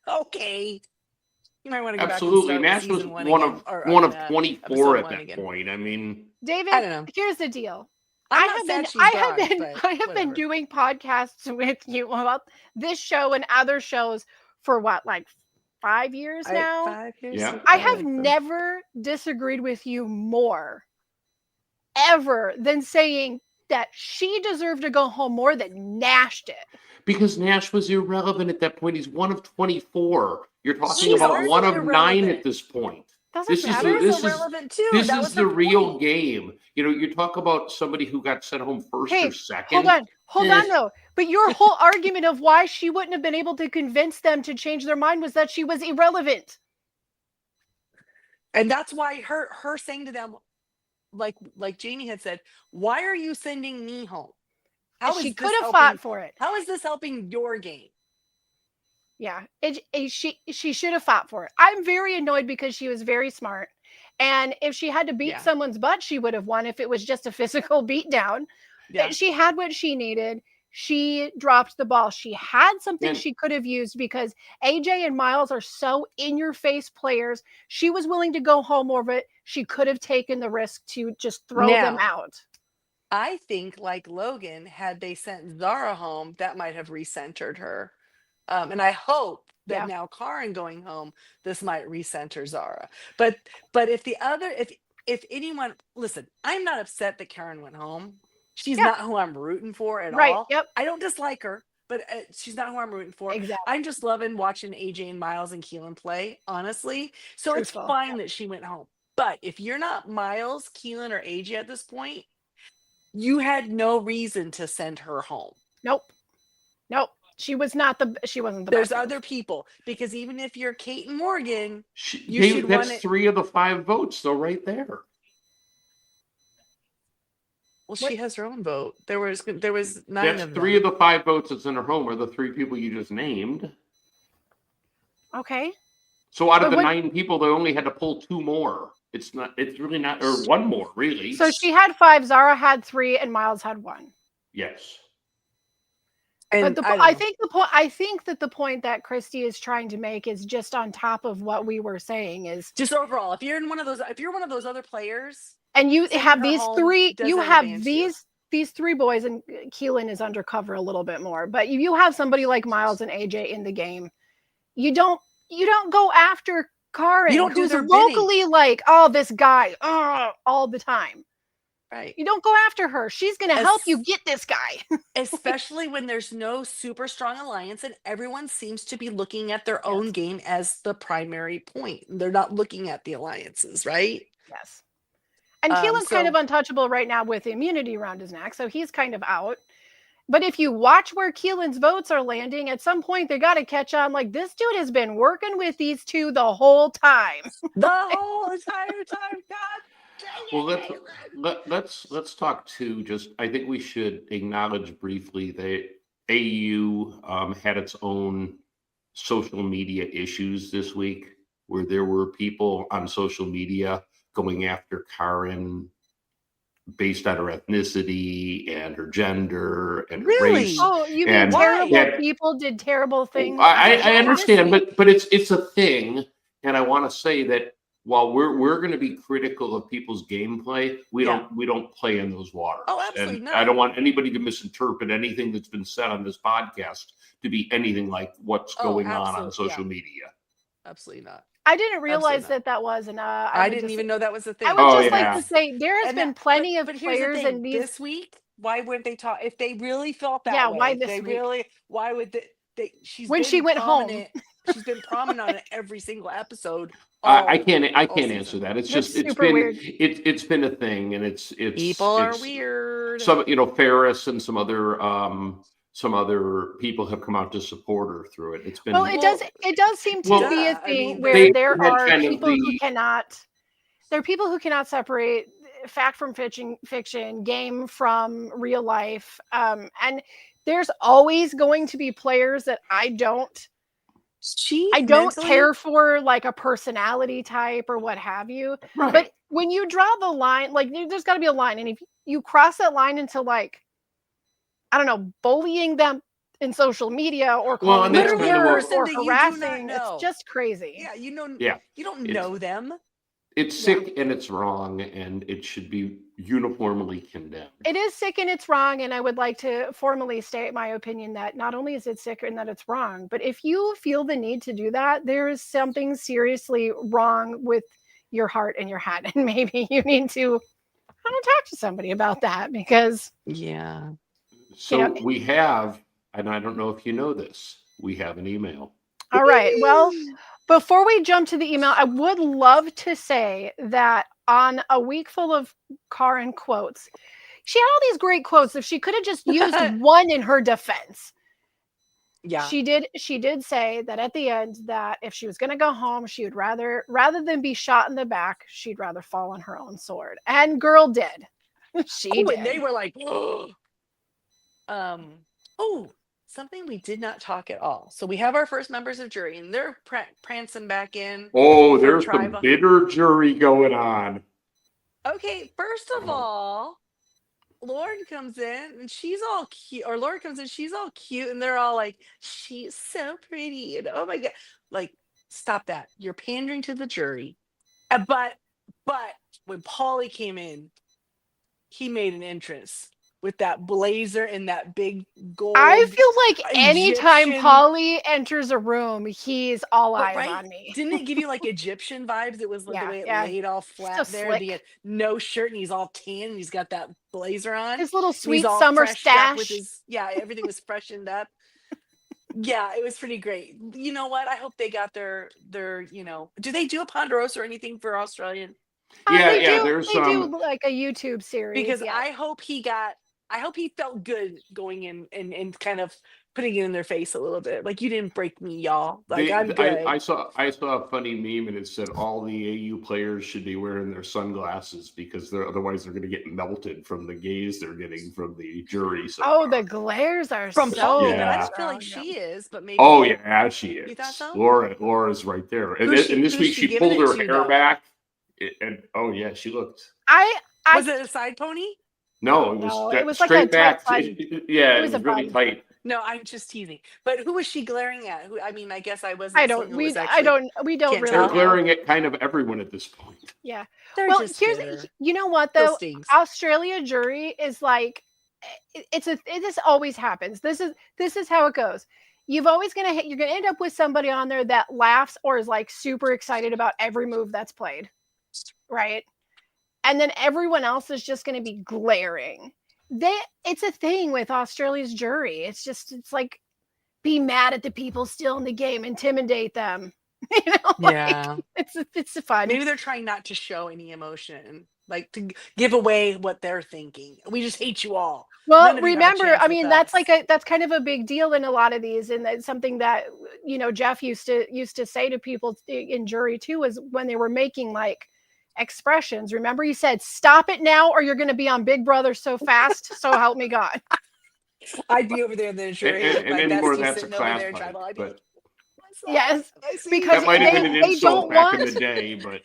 Okay. You might want to go Absolutely. back and Nash start was season one one of again, or, 24 episode at one that again. point. I mean, David, I don't know. here's the deal. I'm I not have sad been she's I gone, have been but I have been whatever. doing podcasts with you about this show and other shows for what, like 5 years now? 5 years. Yeah. I I have like them. never disagreed with you more ever than saying that she deserved to go home more than Nash did. because Nash was irrelevant at that point. He's one of 24. You're talking She's about one also of 9 irrelevant. at this point. Doesn't This is matter. the- She was irrelevant too. This That is was the her real point. game. You know, you talk about somebody who got sent home first Hey, or second. hold on though. But your whole argument of why she wouldn't have been able to convince them to change their mind was that she was irrelevant. And that's why her saying to them, like Jamie had said, why are you sending me home? How She is could this have fought helping? for it. How is this helping your game? Yeah, she should have fought for it. I'm very annoyed because she was very smart, and if she had to beat Yeah. someone's butt, she would have won. If it was just a physical beatdown, Yeah. she had what she needed. She dropped the ball. She had something And- she could have used because AJ and Miles are so in-your-face players. She was willing to go home over it. She could have taken the risk to just throw them Now, out. I think, like Logan, had they sent Zara home, that might have recentered her. And I hope that Yeah. now Karen going home, this might recenter Zara. But if anyone, listen, I'm not upset that Karen went home. She's Yeah. not who I'm rooting for at Right, all. yep. I don't dislike her, but she's not who I'm rooting for. Exactly. I'm just loving watching AJ and Miles and Keelan play, honestly. So Truthful, it's fine that she went home. But if you're not Miles, Keelan, or AJ at this point, you had no reason to send her home. Nope. She wasn't the There's best. other people, because even if you're Kate and Morgan, you Dave, should that's want it. 3 of the 5 votes, though, right there. Well, she has her own vote. There was 9 That's of them. 3 of the 5 votes that's in her home are the 3 people you just named. Okay. So out of But the what- 9 people, they only had to pull 2 more. It's not. It's really not. Or one more, really. So she had 5, Zara had 3, and Miles had 1. Yes. And But I I don't know. think the point. I think that the point that Christy is trying to make is just on top of what we were saying is, Just overall, if you're one of those other players, and you sending have her these home 3. You doesn't have advance you. these 3 boys, and Keelan is undercover a little bit more. But you have somebody like Miles and AJ in the game. You don't go after Karen, You don't do who's their bidding. vocally like, oh, this guy, all the time. Right. You don't go after her. She's going to help you get this guy. Especially when there's no super strong alliance and everyone seems to be looking at their own game as the primary point. They're not looking at the alliances, right? Yes. And Keelan's kind of so- untouchable right now with the immunity around his neck, so he's kind of out. But if you watch where Keelan's votes are landing, at some point they got to catch on. Like, this dude has been working with these 2 the whole time. The whole entire time. God dang it. Well, let's talk too. Just I think we should acknowledge briefly that AU had its own social media issues this week, where there were people on social media going after Karen based on her ethnicity and her gender and her Really? race. Oh, you mean And terrible that- people did terrible things? I understand, but it's a thing, and I want to say that while we're going to be critical of people's gameplay, we don't play in those waters. Oh, absolutely and not. I don't want anybody to misinterpret anything that's been said on this podcast to be anything like what's going on social media. Absolutely not. I didn't realize Absolutely that was, and I didn't even know that was a thing. I would just like to say there has been plenty of but here's the players thing, in these. this week. Why wouldn't they talk? If they really felt that Yeah, way, why if this they week? really? Why would they? When she went home. She's been prominent on every single episode. I can't season. answer that. It's That's just it's super been weird. it's been a thing, and it's People are it's- weird. Some Ferris and some other people have come out to support her through it. It's been It does seem to Well, be a yeah, I thing mean, where they there had are kind of people who the- cannot. There are people who cannot separate fact from fiction, game from real life, and there's always going to be players that I don't care for, like a personality type or what have you. right. But when you draw the line, like there's got to be a line, and if you cross that line into, like, I don't know, bullying them in social media or calling and that's them kind of names what- or that you do not harassing, know. it's just crazy. Yeah, you know. Yeah. You don't It's- know them. It's sick and it's wrong, and it should be uniformly condemned. It is sick and it's wrong, and I would like to formally state my opinion that not only is it sick and that it's wrong, but if you feel the need to do that, there is something seriously wrong with your heart and your head, and maybe you need to talk to somebody about that, because Yeah. So we have, and I don't know if you know this, we have an email. all right, well, before we jump to the email, I would love to say that on a week full of Karen quotes, she had all these great quotes. If she could have just used one in her defense. Yeah. She did say that at the end that if she was going to go home, she would rather than be shot in the back, she'd rather fall on her own sword. And girl did. She did. And they were like, something we did not talk at all. So we have our first members of jury, and they're prancing back in. Oh, there's some tribal. bitter jury going on. Okay, first of all, Lauren comes in and she's all cute, or Laura comes in, she's all cute, and they're all like, she's so pretty, and oh my god, like, stop that. You're pandering to the jury. But when Paulie came in, he made an entrance with that blazer and that big gold. I feel like anytime Egyptian- Polly enters a room, he's all But, eyes right? on me. Didn't it give you like Egyptian vibes? It was like the way it laid all flat so there. slick. He had no shirt and he's all tan and he's got that blazer on. His little And he's sweet all summer freshed up stash. with his, everything was freshened up. Yeah, it was pretty great. You know what? I hope they got their do they do a Ponderosa or anything for Australian? They there's do like a YouTube series. Because yeah. I hope he felt good going in and kind of putting it in their face a little bit. Like, you didn't break me, y'all. Like, I'm good. I saw a funny meme, and it said all the AU players should be wearing their sunglasses because otherwise they're going to get melted from the gaze they're getting from the jury. So the glares are From so Paul, Yeah. I just feel like she is, but maybe. Oh yeah, she is. You thought so? Laura's right there, and Who's this she week she giving pulled it her to, hair though? back, And oh yeah, she looked. I Was it a side pony? No, it was, No, it was like straight a tight back. bun. Yeah, It it was was a really bun. tight. No, I'm just teasing. But who was she glaring at? Who? I mean, I guess I wasn't I seeing don't who was we actually. we don't can't really They're tell. know. glaring at kind of everyone at this point. Yeah. They're Well, just here's bitter. you know what Still though? stings. Australia jury is like this always happens. This is how it goes. You're gonna end up with somebody on there that laughs or is like super excited about every move that's played, right? And then everyone else is just gonna be glaring. It's a thing with Australia's jury. It's like be mad at the people still in the game, intimidate them. You know, Yeah. it's fun. Maybe they're trying not to show any emotion, like to give away what they're thinking. We just hate you all. Well, None of you have a remember, chance I with mean, that's us. that's kind of a big deal in a lot of these, and that's something that Jeff used to say to people in jury too, was when they were making like expressions. Remember, he said, "Stop it now, or you're going to be on Big Brother so fast, so help me God." I'd be over there in the jury with And my anymore, bestie that's a sitting over class there fight. tribal. I'd be like, But Yes, I see because that might have been an they don't insult back in want the day. But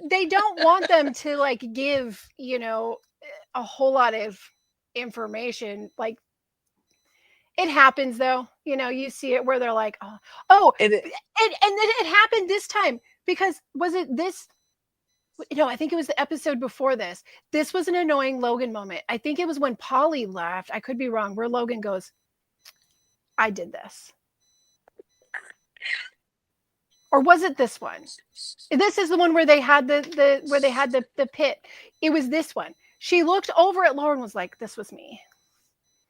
they don't want them to like give a whole lot of information. Like it happens though, you see it where they're like, And and then it happened this time because was it this? I think it was the episode before this. This was an annoying Logan moment. I think it was when Polly laughed. I could be wrong. Where Logan goes, "I did this," or was it this one? This is the one where they had the pit. It was this one. She looked over at Lauren and was like, "This was me."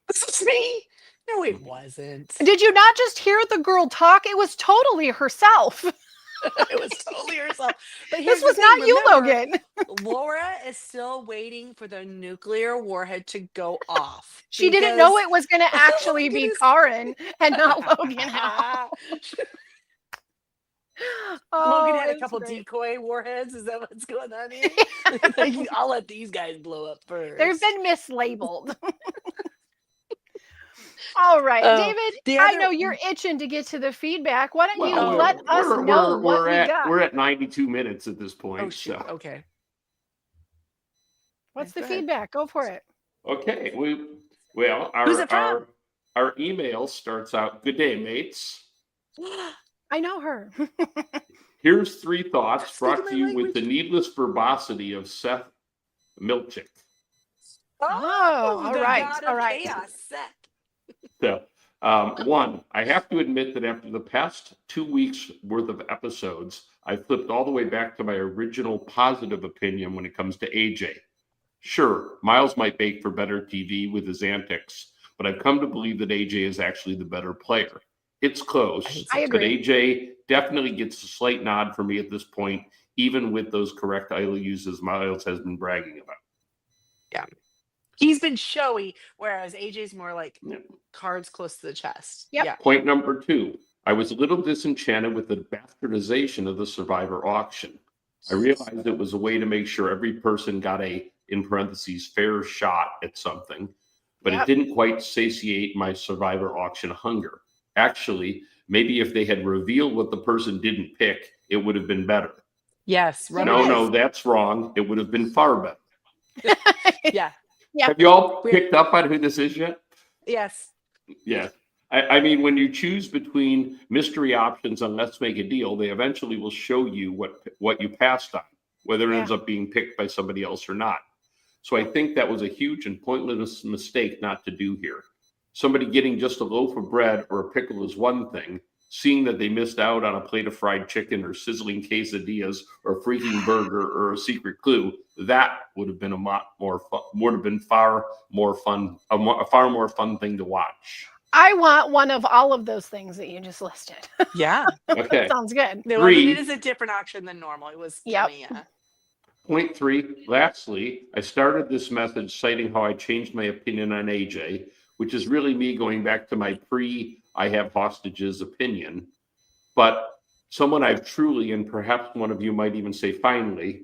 this was me. No, it wasn't. Did you not just hear the girl talk? It was totally herself. It was totally herself. But This here's the was thing, not you, remember, Logan. Laura is still waiting for the nuclear warhead to go off. She didn't know because it was going to actually Logan be is- Karin and not Logan at all. Logan had a it's couple great. decoy warheads. Is that what's going on here? Like, I'll let these guys blow up first. They've been mislabeled. All right, David, I know you're itching to get to the feedback. Why don't you well, let us know what we're we at got? we're at 92 minutes at this point. Oh, shoot. So Okay. What's the Go ahead. feedback? Go for it. okay, Who's it from? our email starts out, "Good day, mates. I know her. Here's 3 thoughts Speaking brought my to you with language. the needless verbosity of Seth Milchick." All the right, god all of right. chaos, Seth. So, 1, I have to admit that after the past 2 weeks worth of episodes, I flipped all the way back to my original positive opinion when it comes to AJ. Sure, Miles might make for better TV with his antics, but I've come to believe that AJ is actually the better player. It's close, I but agree. AJ definitely gets a slight nod for me at this point, even with those correct IOUs as Miles has been bragging about. Yeah. He's been showy, whereas AJ's more like Yeah. cards close to the chest. Yep. Yeah. Point number 2, I was a little disenchanted with the bastardization of the Survivor auction. I realized it was a way to make sure every person got a, in parentheses, fair shot at something, but Yep. it didn't quite satiate my Survivor auction hunger. Actually, maybe if they had revealed what the person didn't pick, it would have been better. Yes. It No, that's wrong. It would have been far better. Yeah. Yep. Have you all picked up on who this is yet? Yes. Yes. I mean, when you choose between mystery options on Let's Make a Deal, they eventually will show you what you passed on, whether it ends up being picked by somebody else or not. So I think that was a huge and pointless mistake not to do here. Somebody getting just a loaf of bread or a pickle is one thing. Seeing that they missed out on a plate of fried chicken or sizzling quesadillas or a freaking burger or a secret clue, that would have been a lot more fun. Would have been far more fun, a far more fun thing to watch. I want one of all of those things that you just listed. Yeah. Okay. Sounds good. No, I mean, 3. it is a different auction than normal. It was. Yep. Yeah. Point 3, lastly, I started this message citing how I changed my opinion on AJ, which is really me going back to my I have hostages opinion. But someone I've truly, and perhaps one of you might even say finally,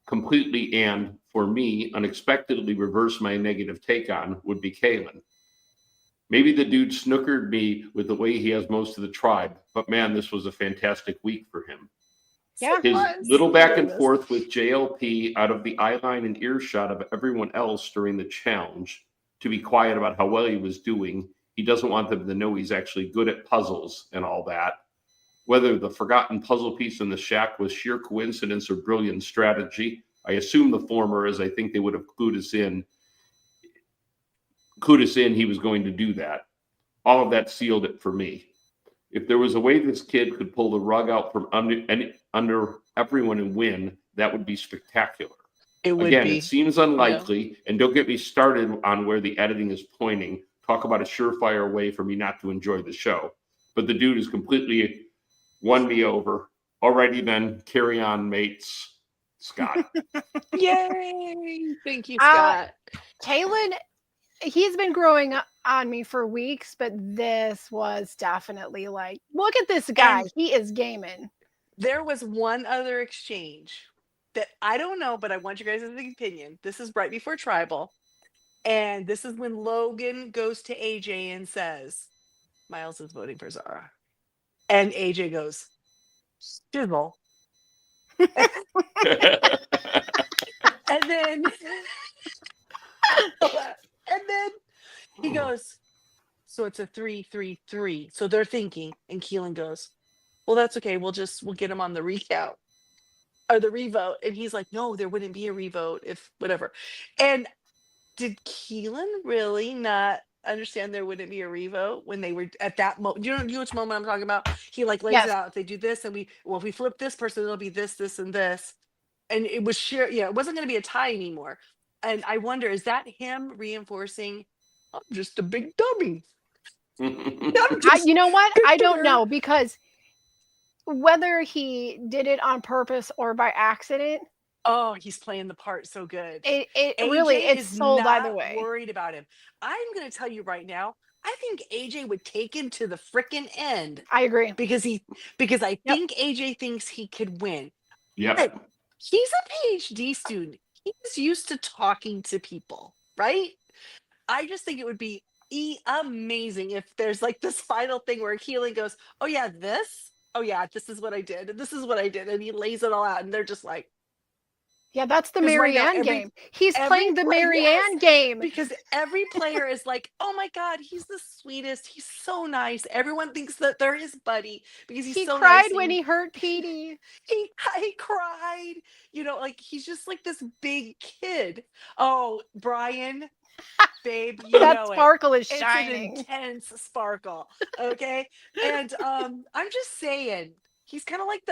completely and, for me, unexpectedly reversed my negative take on would be Kalen. Maybe the dude snookered me with the way he has most of the tribe, but man, this was a fantastic week for him. Yeah. His was. little back and Yes. forth with JLP out of the eye line and earshot of everyone else during the challenge to be quiet about how well he was doing. He doesn't want them to know he's actually good at puzzles and all that. Whether the forgotten puzzle piece in the shack was sheer coincidence or brilliant strategy, I assume the former, as I think they would have clued us in he was going to do that. All of that sealed it for me. If there was a way this kid could pull the rug out from under everyone and win, that would be spectacular. It would Again, be. it seems unlikely, and don't get me started on where the editing is pointing. Talk about a surefire way for me not to enjoy the show. But the dude has completely won me over. Alrighty then, carry on, mates. Scott. Yay! Thank you, Uh, Scott. Kalen, he's been growing on me for weeks, but this was definitely like, look at this guy. And- He is gaming. There was one other exchange that I don't know, but I want you guys' opinion. This is right before Tribal. And this is when Logan goes to AJ and says, Miles is voting for Zara. And AJ goes, Shizzle. And then he goes, so it's a 3-3-3. So they're thinking, and Keelan goes, well, that's okay. We'll get him on the recount or the revote. And he's like, no, there wouldn't be a revote if whatever. And did Keelan really not understand there wouldn't be a revote when they were at that moment? You know which moment I'm talking about? He like lays Yes. it out. If they do this and if we flip this person, it'll be this, this, and this. And it was sheer, it wasn't going to be a tie anymore. And I wonder, is that him reinforcing, I'm just a big dummy. You know what? I don't know, because whether he did it on purpose or by accident, oh, he's playing the part so good. it AJ really, it's is sold not either way. worried about him. I'm going to tell you right now, I think AJ would take him to the freaking end I agree. because I think AJ thinks he could win. Yep. He's a PhD student. He's used to talking to people, right? I just think it would be amazing if there's like this final thing where Keelan goes, oh yeah, this? Oh yeah, this is what I did. And this is what I did. And he lays it all out. And they're just like, yeah, that's the 'cause right now, Marianne game. He's playing the Marianne game. because every player is like, oh my God, he's the sweetest. He's so nice. Everyone thinks that they're his buddy because he's He so cried nice. when he hurt Petey. He cried, like he's just like this big kid. Oh, Brian, babe, you That know sparkle is it's shining. an intense sparkle. Okay. And I'm just saying, he's kind of like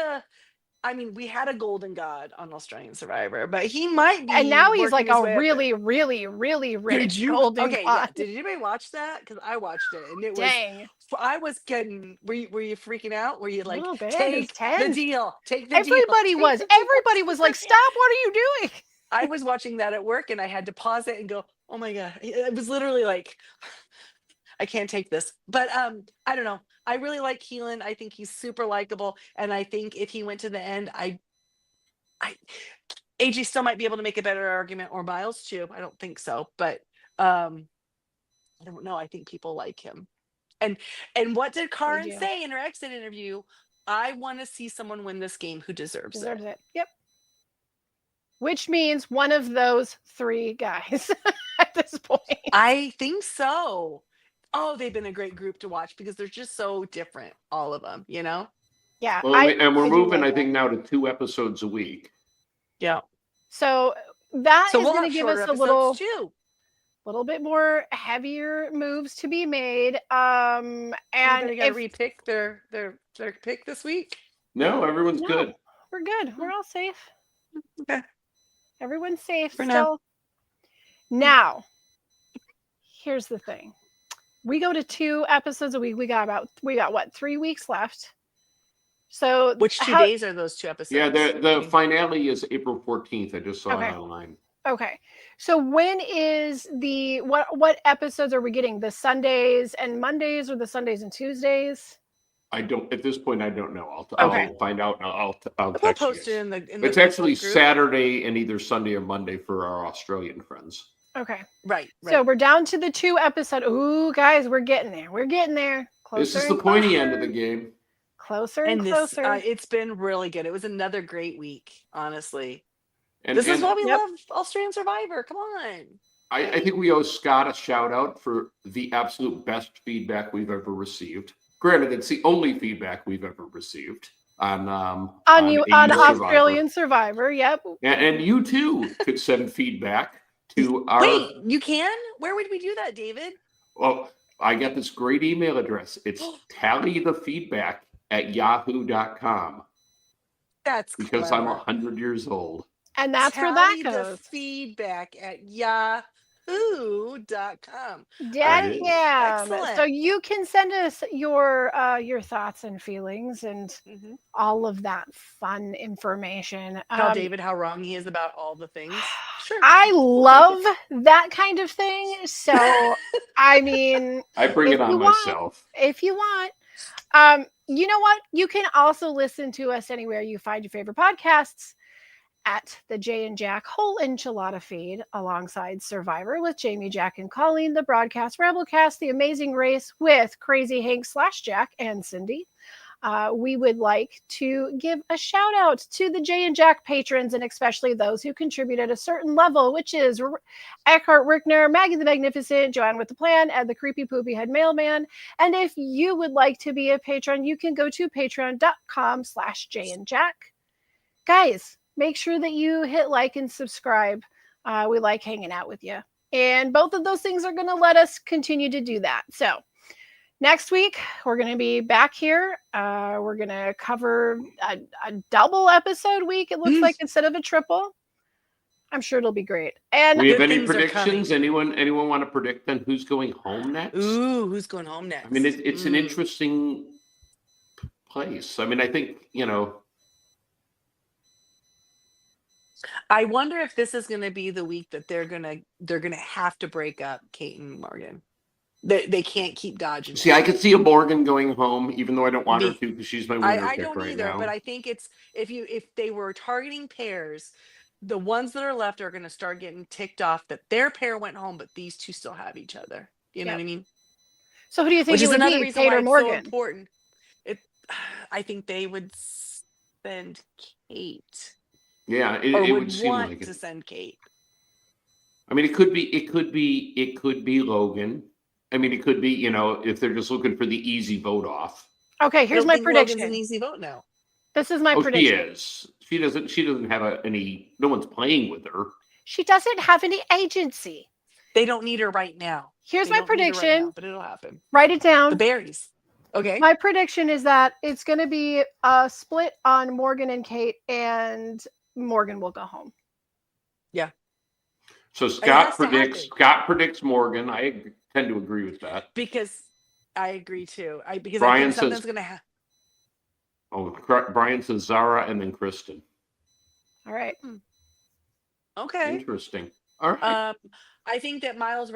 we had a golden god on Australian Survivor, but he might be. And now he's like working his a way up really, really, really rich golden okay, yeah. god. Did anybody watch that? Because I watched it and it was Dang. I was getting were you freaking out? Were you like, little bit, take it's the tense. deal, take the deal. Everybody take was. the deal, Everybody was like, freaking stop, what are you doing? I was watching that at work and I had to pause it and go, oh my God. It was literally like, I can't take this. But I don't know. I really like Keelan. I think he's super likable. And I think if he went to the end, AJ still might be able to make a better argument, or Miles too. I don't think so. But I don't know. I think people like him. And what did Karin do. say in her exit interview? I want to see someone win this game who deserves it. Yep. Which means one of those three guys at this point. I think so. Oh, they've been a great group to watch because they're just so different, all of them, Yeah. Well, and we're I do moving, like I think, that. now to 2 episodes a week. Yeah. So that So is we'll going have to give shorter us a episodes too. little bit more heavier moves to be made. And Anybody got to if repick their pick this week? No, everyone's No. good. we're good, we're all safe. Okay. Everyone's safe For still. Now, here's the thing. We go to 2 episodes a week. We got what, 3 weeks left. So Which 2 days are those 2 episodes? Yeah, the finale is April 14th. I just saw it online. Okay. So when is the what episodes are we getting? The Sundays and Mondays or the Sundays and Tuesdays? I don't, at this point, I don't know. Okay. I'll find out. And I'll We'll text post you. it in the It's actually Facebook group. Saturday and either Sunday or Monday for our Australian friends. Okay. Right. So we're down to the 2 episode. Ooh, guys, we're getting there. We're getting there. This is Closer the and pointy closer. end of the game. closer And and this, closer. it's been really good. It was another great week, honestly. And, This is why we Yep. love Australian Survivor. Come on. I think we owe Scott a shout out for the absolute best feedback we've ever received. Granted, it's the only feedback we've ever received on on AU Australian Survivor. Yep. And you too could send feedback to our. Wait, you can? Where would we do that, David? Well, I got this great email address. It's tallythefeedback@yahoo.com That's because clever. I'm 100 years old. And that's where that Tally the goes. feedback at yahoo.com. Yeah, It is. yeah. So Excellent. you can send us your thoughts and feelings and Mhm. all of that fun information. Tell David how wrong he is about all the things. Sure. I love that kind of thing. So, I mean, I bring if it on you want, myself. if you want, you know what? You can also listen to us anywhere you find your favorite podcasts at the Jay and Jack Whole Enchilada feed alongside Survivor with Jamie, Jack, and Colleen, the broadcast Rebelcast, the Amazing Race with Crazy Hank / Jack and Cindy. We would like to give a shout out to the Jay and Jack patrons, and especially those who contribute at a certain level, which is Eckhart Rickner, Maggie the Magnificent, Joanne with the Plan, and the Creepy Poopy Head Mailman. And if you would like to be a patron, you can go to patreon.com/Jay and Jack. Guys, make sure that you hit like and subscribe. We like hanging out with you. And both of those things are going to let us continue to do that. So next week, we're going to be back here. We're going to cover a double episode week, it looks like, instead of a triple. I'm sure it'll be great. And We have Good any things are predictions? coming. Anyone want to predict then who's going home next? Ooh, who's going home next? I mean, it's an interesting place. I mean, I think, I wonder if this is going to be the week that they're gonna have to break up Kate and Morgan. They can't keep dodging. see, it. I could see a Morgan going home, even though I don't want her Me- to because she's my winner I pick don't right either, now. but I think it's if they were targeting pairs, the ones that are left are going to start getting ticked off that their pair went home, but these two still have each other. You know Yep. what I mean? so who do you think Which it is would another be, reason Kate why or it's so Morgan? important. I think they would send Kate, Yeah, or it would would seem want like to it. send Kate. I mean, it could be Logan. I mean, it could be, if they're just looking for the easy vote off. Okay, I here's don't my think Logan's prediction. an easy vote now. This is my Oh, she prediction. is. She doesn't have any. No one's playing with her. She doesn't have any agency. They don't need her right now. Here's They my don't need her right now, prediction. but it'll happen. Write it down. The berries. Okay. My prediction is that it's going to be a split on Morgan and Kate, and Morgan will go home. So has Scott to predicts Morgan. I tend to agree with that. Because I agree too. Because Brian I think something's says- going to happen. Oh, Brian says Zara and then Kristen. All right. Okay. Interesting. All right. I think that Miles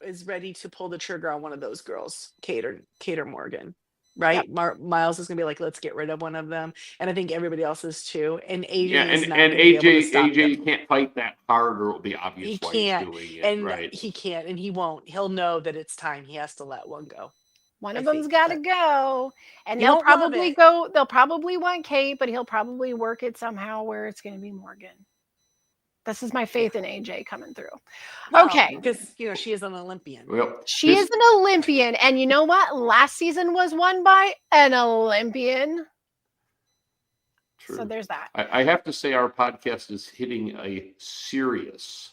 is ready to pull the trigger on one of those girls, Kate or Morgan. Right? Miles is gonna be like, let's get rid of one of them, and I think everybody else is too. And AJ Yeah, is and not gonna be able to stop AJ them. can't fight that hard, or it'll be obvious He why can't, he's doing it. and Right. he can't, and he won't. He'll know that it's time. He has to let one go. One I of them's think got to that- go, and He they'll won't love probably it. go. They'll probably want Kate, but he'll probably work it somehow where it's going to be Morgan. This is my faith in AJ coming through. Okay. because she is an Olympian. Well, She is an Olympian, and you know what? Last season was won by an Olympian. True. So there's that. I have to say our podcast is hitting a serious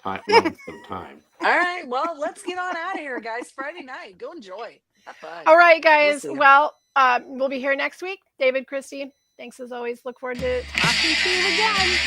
length of time. All right, well, let's get on out of here, guys. Friday night, go enjoy. Have fun. All right, guys. see ya. Well, we'll be here next week. David, Christy, thanks as always. Look forward to talking to you again.